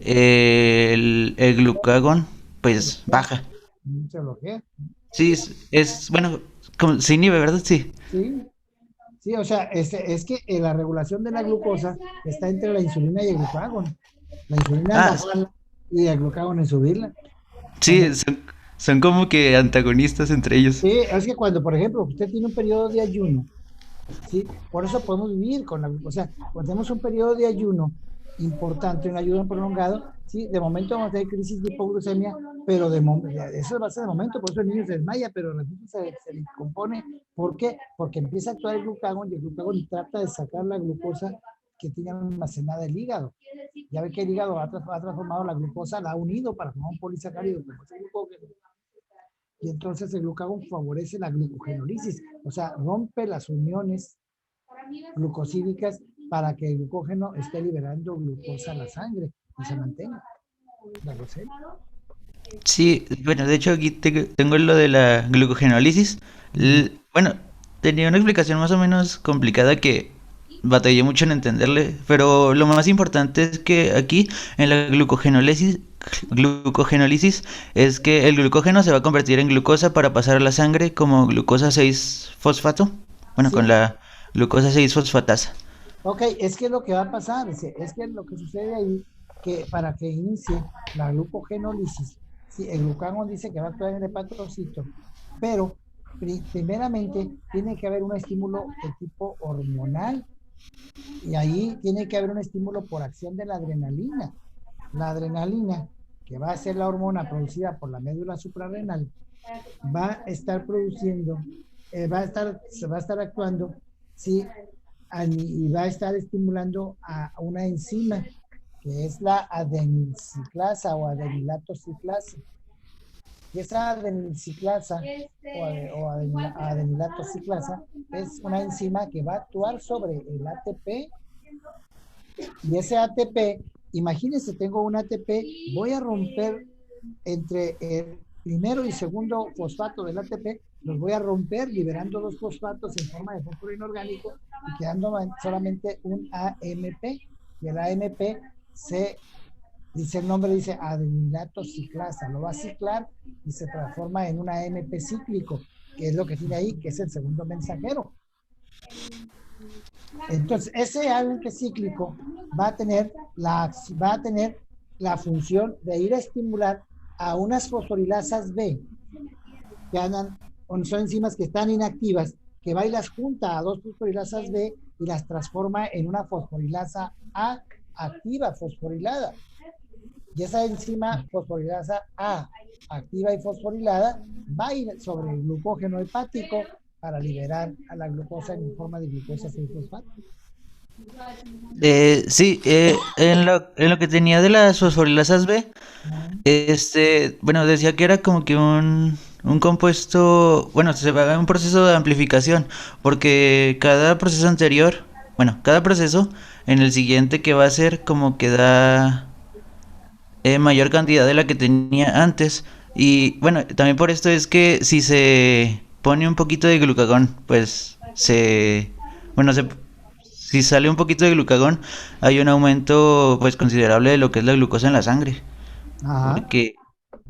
el glucagón, pues, baja. Se bloquea. Sí, bueno, como se inhibe, ¿verdad? Sí. Sí, sí, o sea, es que la regulación de la glucosa está entre la insulina y el glucagón. La insulina en Ah, bajarla y el glucagón en subirla. sí, son como que antagonistas entre ellos. Sí, es que cuando, por ejemplo, usted tiene un periodo de ayuno, ¿sí? Por eso podemos vivir con la glucosa. Cuando tenemos un periodo de ayuno importante, un ayuno prolongado, ¿sí? De momento vamos a tener crisis de hipoglucemia, pero eso va a ser de momento, por eso el niño se desmaya, pero el niño se le compone. ¿Por qué? Porque empieza a actuar el glucagón y el glucagón trata de sacar la glucosa que tiene almacenada el hígado. Ya ve que el hígado ha transformado la glucosa, la ha unido para formar un polisacárido, como es el glucógeno, y entonces el glucagón favorece la glucogenólisis, o sea, rompe las uniones glucosídicas para que el glucógeno esté liberando glucosa a la sangre y se mantenga la glucemia. Sí, bueno, de hecho aquí tengo lo de la glucogenólisis. Bueno, tenía una explicación más o menos complicada que batallé mucho en entenderle, pero lo más importante es que aquí en la glucogenólisis es que el glucógeno se va a convertir en glucosa para pasar a la sangre como glucosa 6-fosfato, bueno, Sí. con la glucosa 6-fosfatasa. Ok, es que lo que va a pasar, es que lo que sucede ahí, que para que inicie la glucogenólisis, sí, el glucagón dice que va a actuar en el hepatocito, pero primeramente tiene que haber un estímulo de tipo hormonal y ahí tiene que haber un estímulo por acción de la adrenalina. La adrenalina, que va a ser la hormona producida por la médula suprarrenal, va a estar produciendo, se va a estar actuando, sí, y va a estar estimulando a una enzima que es la adenilciclasa o adenilatociclasa. Y esa adenilciclasa o adenilatociclasa es una enzima que va a actuar sobre el ATP. Y ese ATP, imagínense, tengo un ATP, voy a romper entre el primero y segundo fosfato del ATP, los voy a romper liberando dos fosfatos en forma de fósforo inorgánico y quedando solamente un AMP. Y el AMP dice el nombre, dice adenilatociclasa, lo va a ciclar y se transforma en un AMP cíclico, que es lo que tiene ahí, que es el segundo mensajero. Entonces, ese AMP cíclico va a tener la función de ir a estimular a unas fosforilasas B, que son enzimas que están inactivas, que va y las junta a dos fosforilasas B y las transforma en una fosforilasa A activa, fosforilada. Y esa enzima fosforilasa A activa y fosforilada va a ir sobre el glucógeno hepático para liberar a la glucosa en forma de glucosa 6-fosfato. Sí, en lo que tenía de las fosforilasas B, bueno, decía que era como que un compuesto, bueno, se va a un proceso de amplificación, porque cada proceso anterior, bueno, cada proceso en el siguiente que va a ser como que da mayor cantidad de la que tenía antes. Y bueno, también por esto es que si se pone un poquito de glucagón, pues bueno, si sale un poquito de glucagón, hay un aumento pues considerable de lo que es la glucosa en la sangre. Ajá. Porque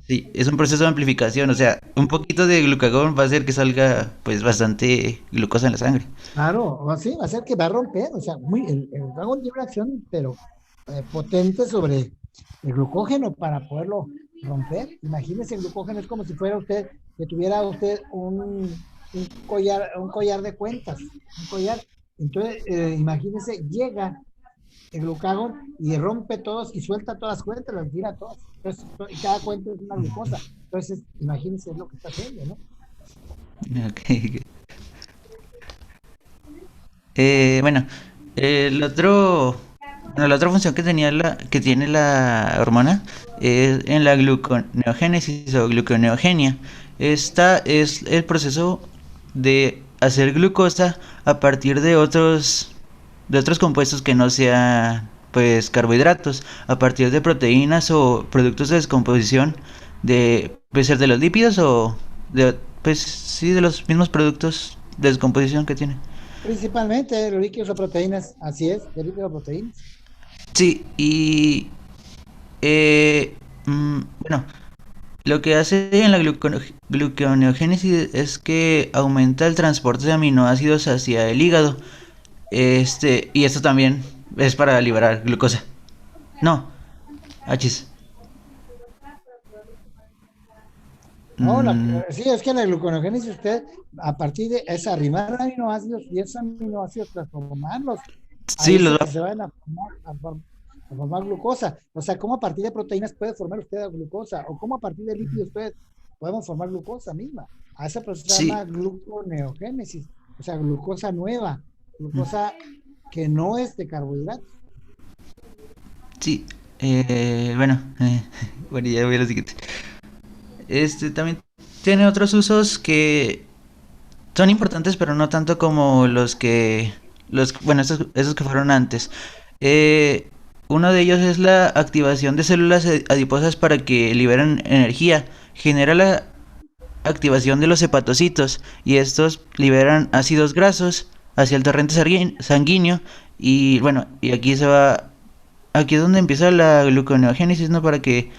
sí, es un proceso de amplificación, o sea, un poquito de glucagón va a hacer que salga pues bastante glucosa en la sangre. Claro, o así va a ser que va a romper, o sea, el dragón tiene una acción, pero potente sobre el glucógeno para poderlo romper. Imagínese, el glucógeno es como si fuera usted, que tuviera usted un collar de cuentas, un collar. Entonces, imagínese, llega el glucagón y rompe todos y suelta todas las cuentas, las tira todas. Entonces, y cada cuenta es una glucosa. Entonces, imagínese lo que está haciendo, ¿no? Ok. Bueno, la otra función que que tiene la hormona es en la gluconeogénesis o gluconeogenia. Esta es el proceso de hacer glucosa a partir de otros compuestos que no sean pues carbohidratos, a partir de proteínas o productos de descomposición puede ser de los lípidos o pues sí, de los mismos productos de descomposición que tiene. Principalmente de los líquidos o proteínas, así es, de líquidos o proteínas. Sí, y bueno, lo que hace en la gluconeogénesis es que aumenta el transporte de aminoácidos hacia el hígado. Y esto también es para liberar glucosa. No, achis. No, Mm, sí, es que en la gluconeogénesis usted, a partir de es arrimar aminoácidos y esos aminoácidos transformarlos a sí, eso que se van a formar glucosa. O sea, ¿cómo a partir de proteínas puede formar usted glucosa? ¿O cómo a partir de lípidos podemos formar glucosa misma? A ese proceso se sí, llama gluconeogénesis, o sea, glucosa nueva, glucosa que no es de carbohidratos. sí. Bueno, bueno, ya voy a lo siguiente. También tiene otros usos que son importantes, pero no tanto como bueno, esos que fueron antes. Eh, Uno de ellos es la activación de células adiposas para que liberen energía. Genera la activación de los hepatocitos y estos liberan ácidos grasos hacia el torrente sanguíneo y bueno, y aquí es donde empieza la gluconeogénesis, ¿no? Para que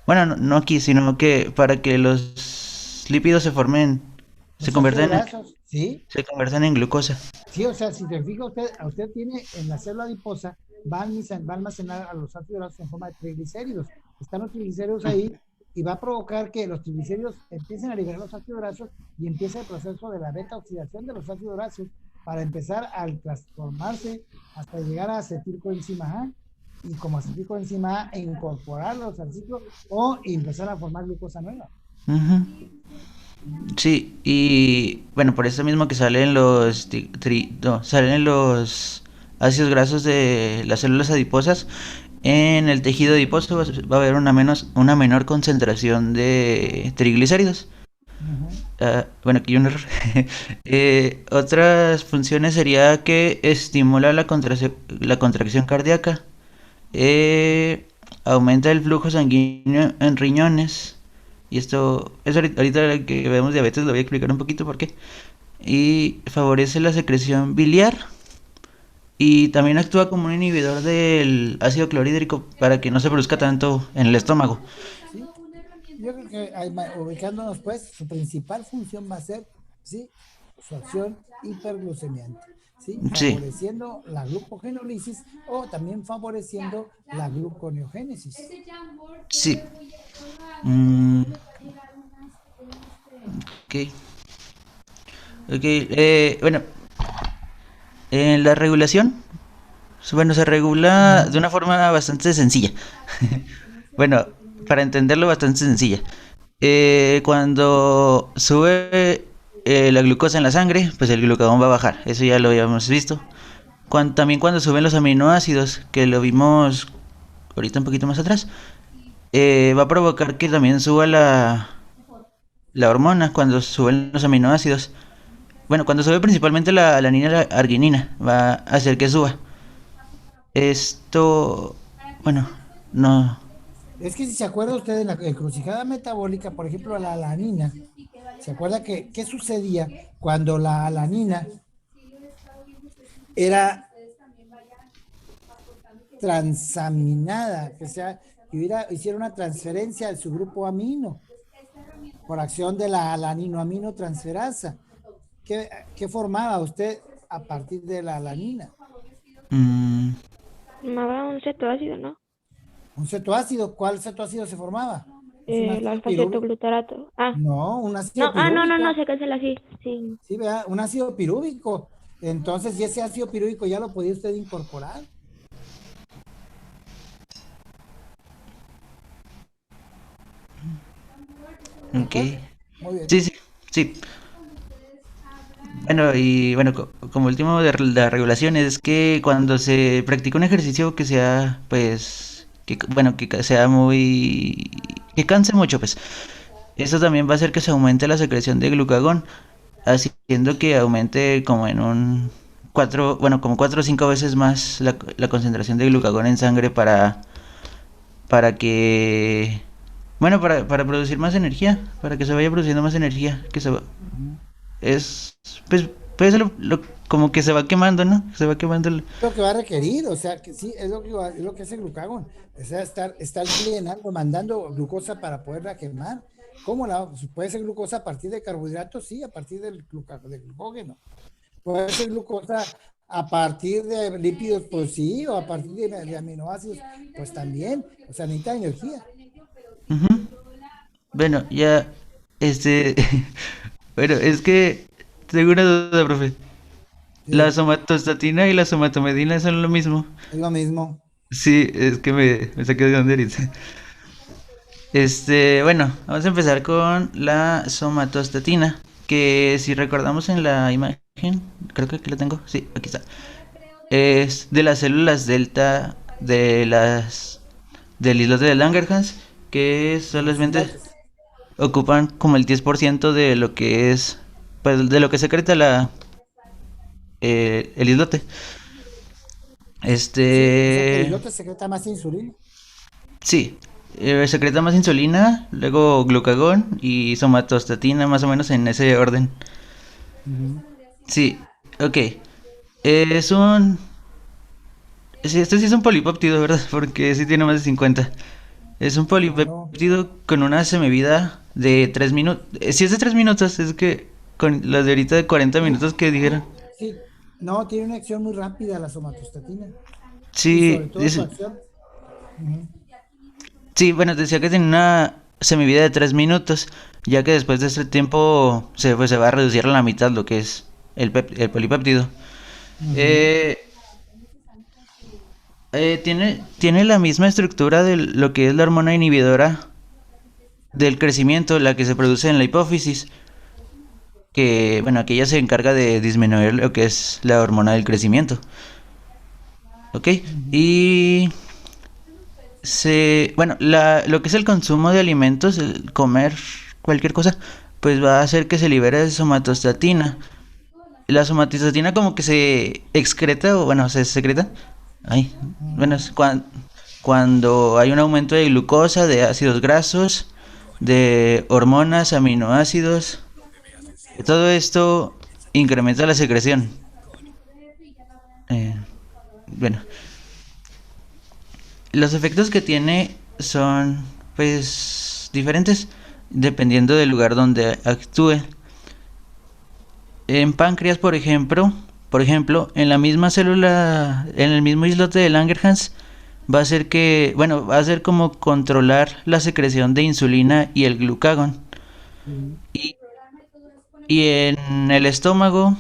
bueno, no aquí, sino que para que los lípidos se Los ácidos conviertan grasos, ¿sí? se convierten en glucosa. Sí, o sea, si te fijas, usted tiene en la célula adiposa, va a almacenar a los ácidos grasos en forma de triglicéridos. Están los triglicéridos ahí y va a provocar que los triglicéridos empiecen a liberar los ácidos grasos y empiece el proceso de la beta oxidación de los ácidos grasos para empezar a transformarse hasta llegar a acetilcoenzima A y como acetilcoenzima A incorporarlos al ciclo o empezar a formar glucosa nueva. Ujú. Sí, y bueno, por eso mismo que salen los ácidos grasos de las células adiposas, en el tejido adiposo va a haber una menor concentración de triglicéridos. Bueno, aquí hay un error. Otras funciones sería que estimula la contracción cardíaca, aumenta el flujo sanguíneo en riñones. Y esto es ahorita que vemos diabetes, lo voy a explicar un poquito por qué. Y favorece la secreción biliar. Y también actúa como un inhibidor del ácido clorhídrico para que no se produzca tanto en el estómago. ¿Sí? Yo creo que ubicándonos pues, su principal función va a ser, ¿sí?, su acción hiperglucemiante, ¿sí? Sí, Favoreciendo la glucogenólisis o también favoreciendo la gluconeogénesis. sí. Mm, ok. Ok, bueno, en la regulación, bueno, se regula de una forma bastante sencilla. Bueno, para entenderlo bastante sencilla. Cuando sube la glucosa en la sangre, pues el glucagón va a bajar. Eso ya lo habíamos visto. También cuando suben los aminoácidos, que lo vimos ahorita un poquito más atrás, va a provocar que también suba la hormona cuando suben los aminoácidos. Bueno, cuando sube principalmente la alanina y la arginina, va a hacer que suba. Esto, bueno, No. Es que si se acuerda usted de la encrucijada metabólica, por ejemplo, la alanina, ¿se acuerda que qué sucedía cuando la alanina era transaminada, hiciera una transferencia de su grupo amino por acción de la alaninoaminotransferasa? ¿Qué formaba usted a partir de la alanina? Mm, Formaba un cetoácido, ¿no? Un cetoácido. ¿Cuál cetoácido se formaba? Es un El ácido alfa-cetoglutarato. No, un ácido No, no, pirúvico. sé qué es el así. Sí. Sí, vea, un ácido pirúvico. Entonces, y ese ácido pirúvico ya lo podía usted incorporar. ¿De ok. acuerdo? Muy bien. Sí, sí, sí. Bueno, y bueno, como último de la regulación es que cuando se practica un ejercicio que sea, pues, bueno, sea muy, que canse mucho, pues, eso también va a hacer que se aumente la secreción de glucagón, haciendo que aumente como en un 4, bueno, como 4 o 5 veces más la concentración de glucagón en sangre para que, bueno, para producir más energía, para que se vaya produciendo más energía, es, pues, puede ser como que se va quemando, ¿no? Se va quemando Lo que va a requerir, o sea, que sí, es lo que hace el glucagón. O sea, estar llenando, mandando glucosa para poderla quemar. ¿Cómo puede ser glucosa a partir de carbohidratos? Sí, a partir del glucógeno. Puede ser glucosa a partir de lípidos, pues sí, o a partir de aminoácidos, pues también. O sea, necesita energía. Ujú. Bueno, ya, este, bueno, es que tengo una duda, profe. La Sí, somatostatina y la somatomedina son lo mismo. es lo mismo. Sí, es que me saqué de onda ahorita. Bueno, vamos a empezar con la somatostatina, que si recordamos en la imagen, creo que aquí la tengo, sí, aquí está. Es de las células delta del islote de Langerhans, que Los solamente islotes. ocupan como el 10% de lo que es, pues de lo que secreta el islote. Sí, o sea que el Este, islote secreta más insulina. sí, secreta más insulina, luego glucagón y somatostatina, más o menos en ese orden. Ujú. Sí, ok. Es un... Sí, este sí es un polipéptido, ¿verdad? Porque sí tiene más de 50. Es un Claro. polipéptido con una semivida de 3 minutos. Si es de 3 minutos, es que con las de ahorita de 40 No, minutos que dijeron. sí, no, tiene una acción muy rápida la somatostatina y sobre Sí, todo su acción. Ujú. sí, bueno, decía que tenía una semivida de 3 minutos, ya que después de ese tiempo pues, se va a reducir a la mitad lo que es el polipéptido. Ujú. Eh, tiene la misma estructura de lo que es la hormona inhibidora del crecimiento, la que se produce en la hipófisis, que, bueno, aquella se encarga de disminuir lo que es la hormona del crecimiento. ¿Ok? Ujú. Y bueno, lo que es el consumo de alimentos, el comer cualquier cosa, pues va a hacer que se libere somatostatina. La somatostatina como que se excreta, o bueno, se secreta. Ay, bueno, Ujú. es cuando hay un aumento de glucosa, de ácidos grasos, de hormonas, aminoácidos. Todo esto incrementa la secreción. Eh, bueno, los efectos que tiene son pues diferentes dependiendo del lugar donde actúe. En páncreas, por ejemplo, en la misma célula, en el mismo islote de Langerhans, va a ser que, bueno, va a ser como controlar la secreción de insulina y el glucagón. Sí. Y, y en el estómago,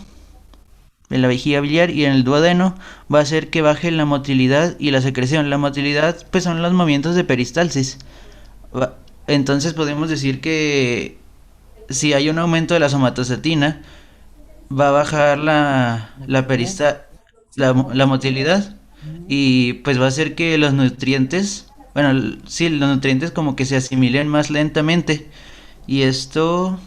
en la vejiga biliar y en el duodeno, va a hacer que baje la motilidad y la secreción. La motilidad, pues son los movimientos de peristalsis. Entonces podemos decir que si hay un aumento de la somatostatina, va a bajar Motilidad. la motilidad Ujú. y pues va a hacer que los nutrientes, bueno, sí, los nutrientes como que se asimilen más lentamente y esto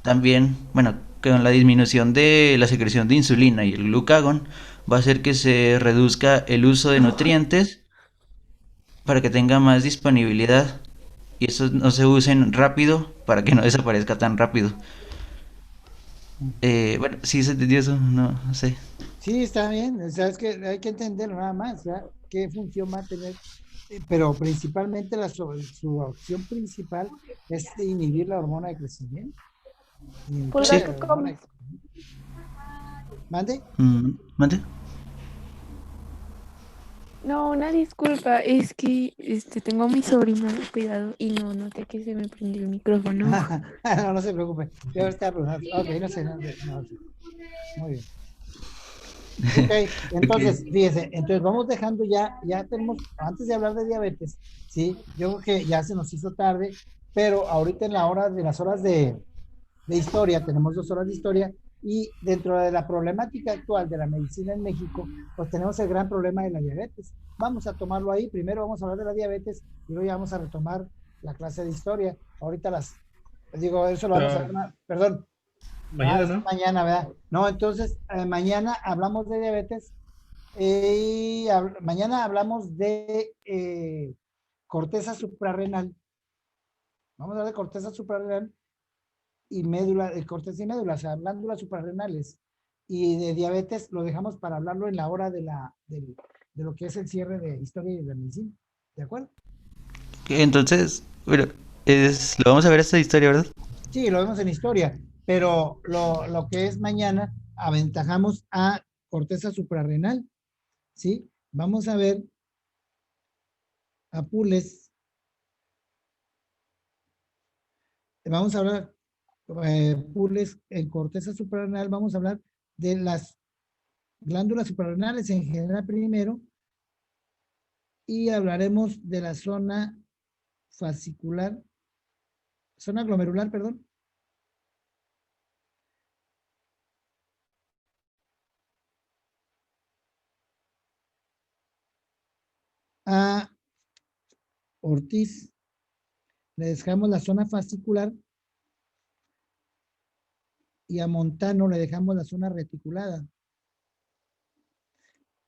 también, bueno, con la disminución de la secreción de insulina y el glucagón, va a hacer que se reduzca el uso de nutrientes para que tenga más disponibilidad y estos no se usen rápido para que no desaparezca tan rápido. Bueno, sí se entendió eso, no sé. Sí, está bien, o sea, es que hay que entenderlo nada más, ¿ya? ¿Qué función va a tener? Pero principalmente su acción principal es inhibir la hormona de crecimiento. Inhibir Sí. la hormona de crecimiento. ¿Mande? ¿Mande? No, una disculpa, es que tengo a mi sobrino de cuidado y no noté que se me prendió el micrófono. No se preocupe. Debe estar ok, no sé. Muy bien. Ok, entonces, fíjese, entonces vamos dejando ya tenemos, antes de hablar de diabetes, sí, yo creo que ya se nos hizo tarde, pero ahorita en las horas de historia, tenemos 2 horas de historia, y dentro de la problemática actual de la medicina en México, pues tenemos el gran problema de la diabetes. Vamos a tomarlo ahí, primero vamos a hablar de la diabetes, y luego ya vamos a retomar la clase de historia. Ahorita eso lo vamos a ver, perdón. Mañana, ¿no? Mañana, ¿verdad? No, entonces, mañana hablamos de diabetes y mañana hablamos de corteza suprarrenal. Vamos a hablar de corteza suprarrenal y médula, corteza y médula, o sea, glándulas suprarrenales. Y de diabetes lo dejamos para hablarlo en la hora de lo que es el cierre de historia y de medicina. ¿De acuerdo? Entonces, bueno, lo vamos a ver esta historia, ¿verdad? Sí, lo vemos en historia, pero lo que es mañana, aventajamos a corteza suprarrenal, ¿sí? Vamos a ver a Pules. Vamos a hablar, Pules en corteza suprarrenal, vamos a hablar de las glándulas suprarrenales en general primero, y hablaremos de la zona fascicular, zona glomerular, perdón. A Ortiz le dejamos la zona fascicular y a Montano le dejamos la zona reticulada.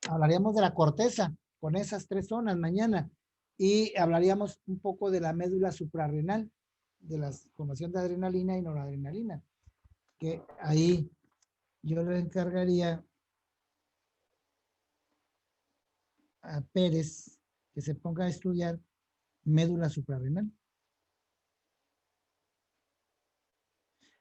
Hablaríamos de la corteza con esas 3 zonas mañana, y hablaríamos un poco de la médula suprarrenal, de la formación de adrenalina y noradrenalina, que ahí yo le encargaría a Pérez que se ponga a estudiar médula suprarrenal.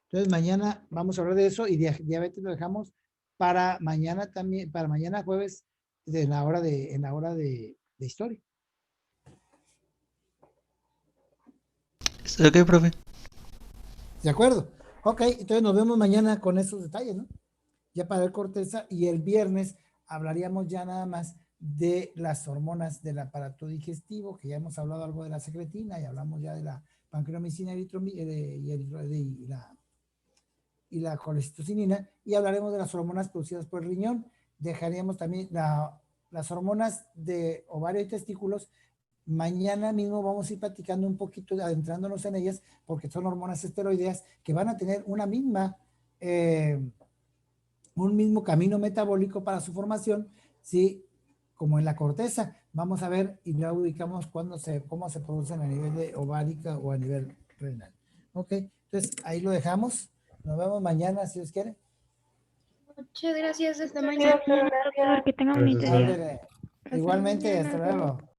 Entonces mañana vamos a hablar de eso, y diabetes lo dejamos para mañana también, para mañana jueves en la hora de historia. Ok, profe. ¿De acuerdo? Ok, entonces nos vemos mañana con esos detalles, ¿no? Ya para ver corteza, y el viernes hablaríamos ya nada más de las hormonas del aparato digestivo, que ya hemos hablado algo de la secretina, y hablamos ya de la pancreomicina y la colecistocinina, y hablaremos de las hormonas producidas por el riñón. Dejaríamos también las hormonas de ovario y testículos. Mañana mismo vamos a ir platicando un poquito, adentrándonos en ellas, porque son hormonas esteroideas que van a tener un mismo camino metabólico para su formación, ¿sí? Como en la corteza. Vamos a ver y ya ubicamos cómo se producen a nivel de ovárica o a nivel renal. Ok, entonces ahí lo dejamos. Nos vemos mañana, si Dios quiere. Muchas gracias. Hasta mañana, doctor, que tenga un bonito día. Igualmente, hasta luego.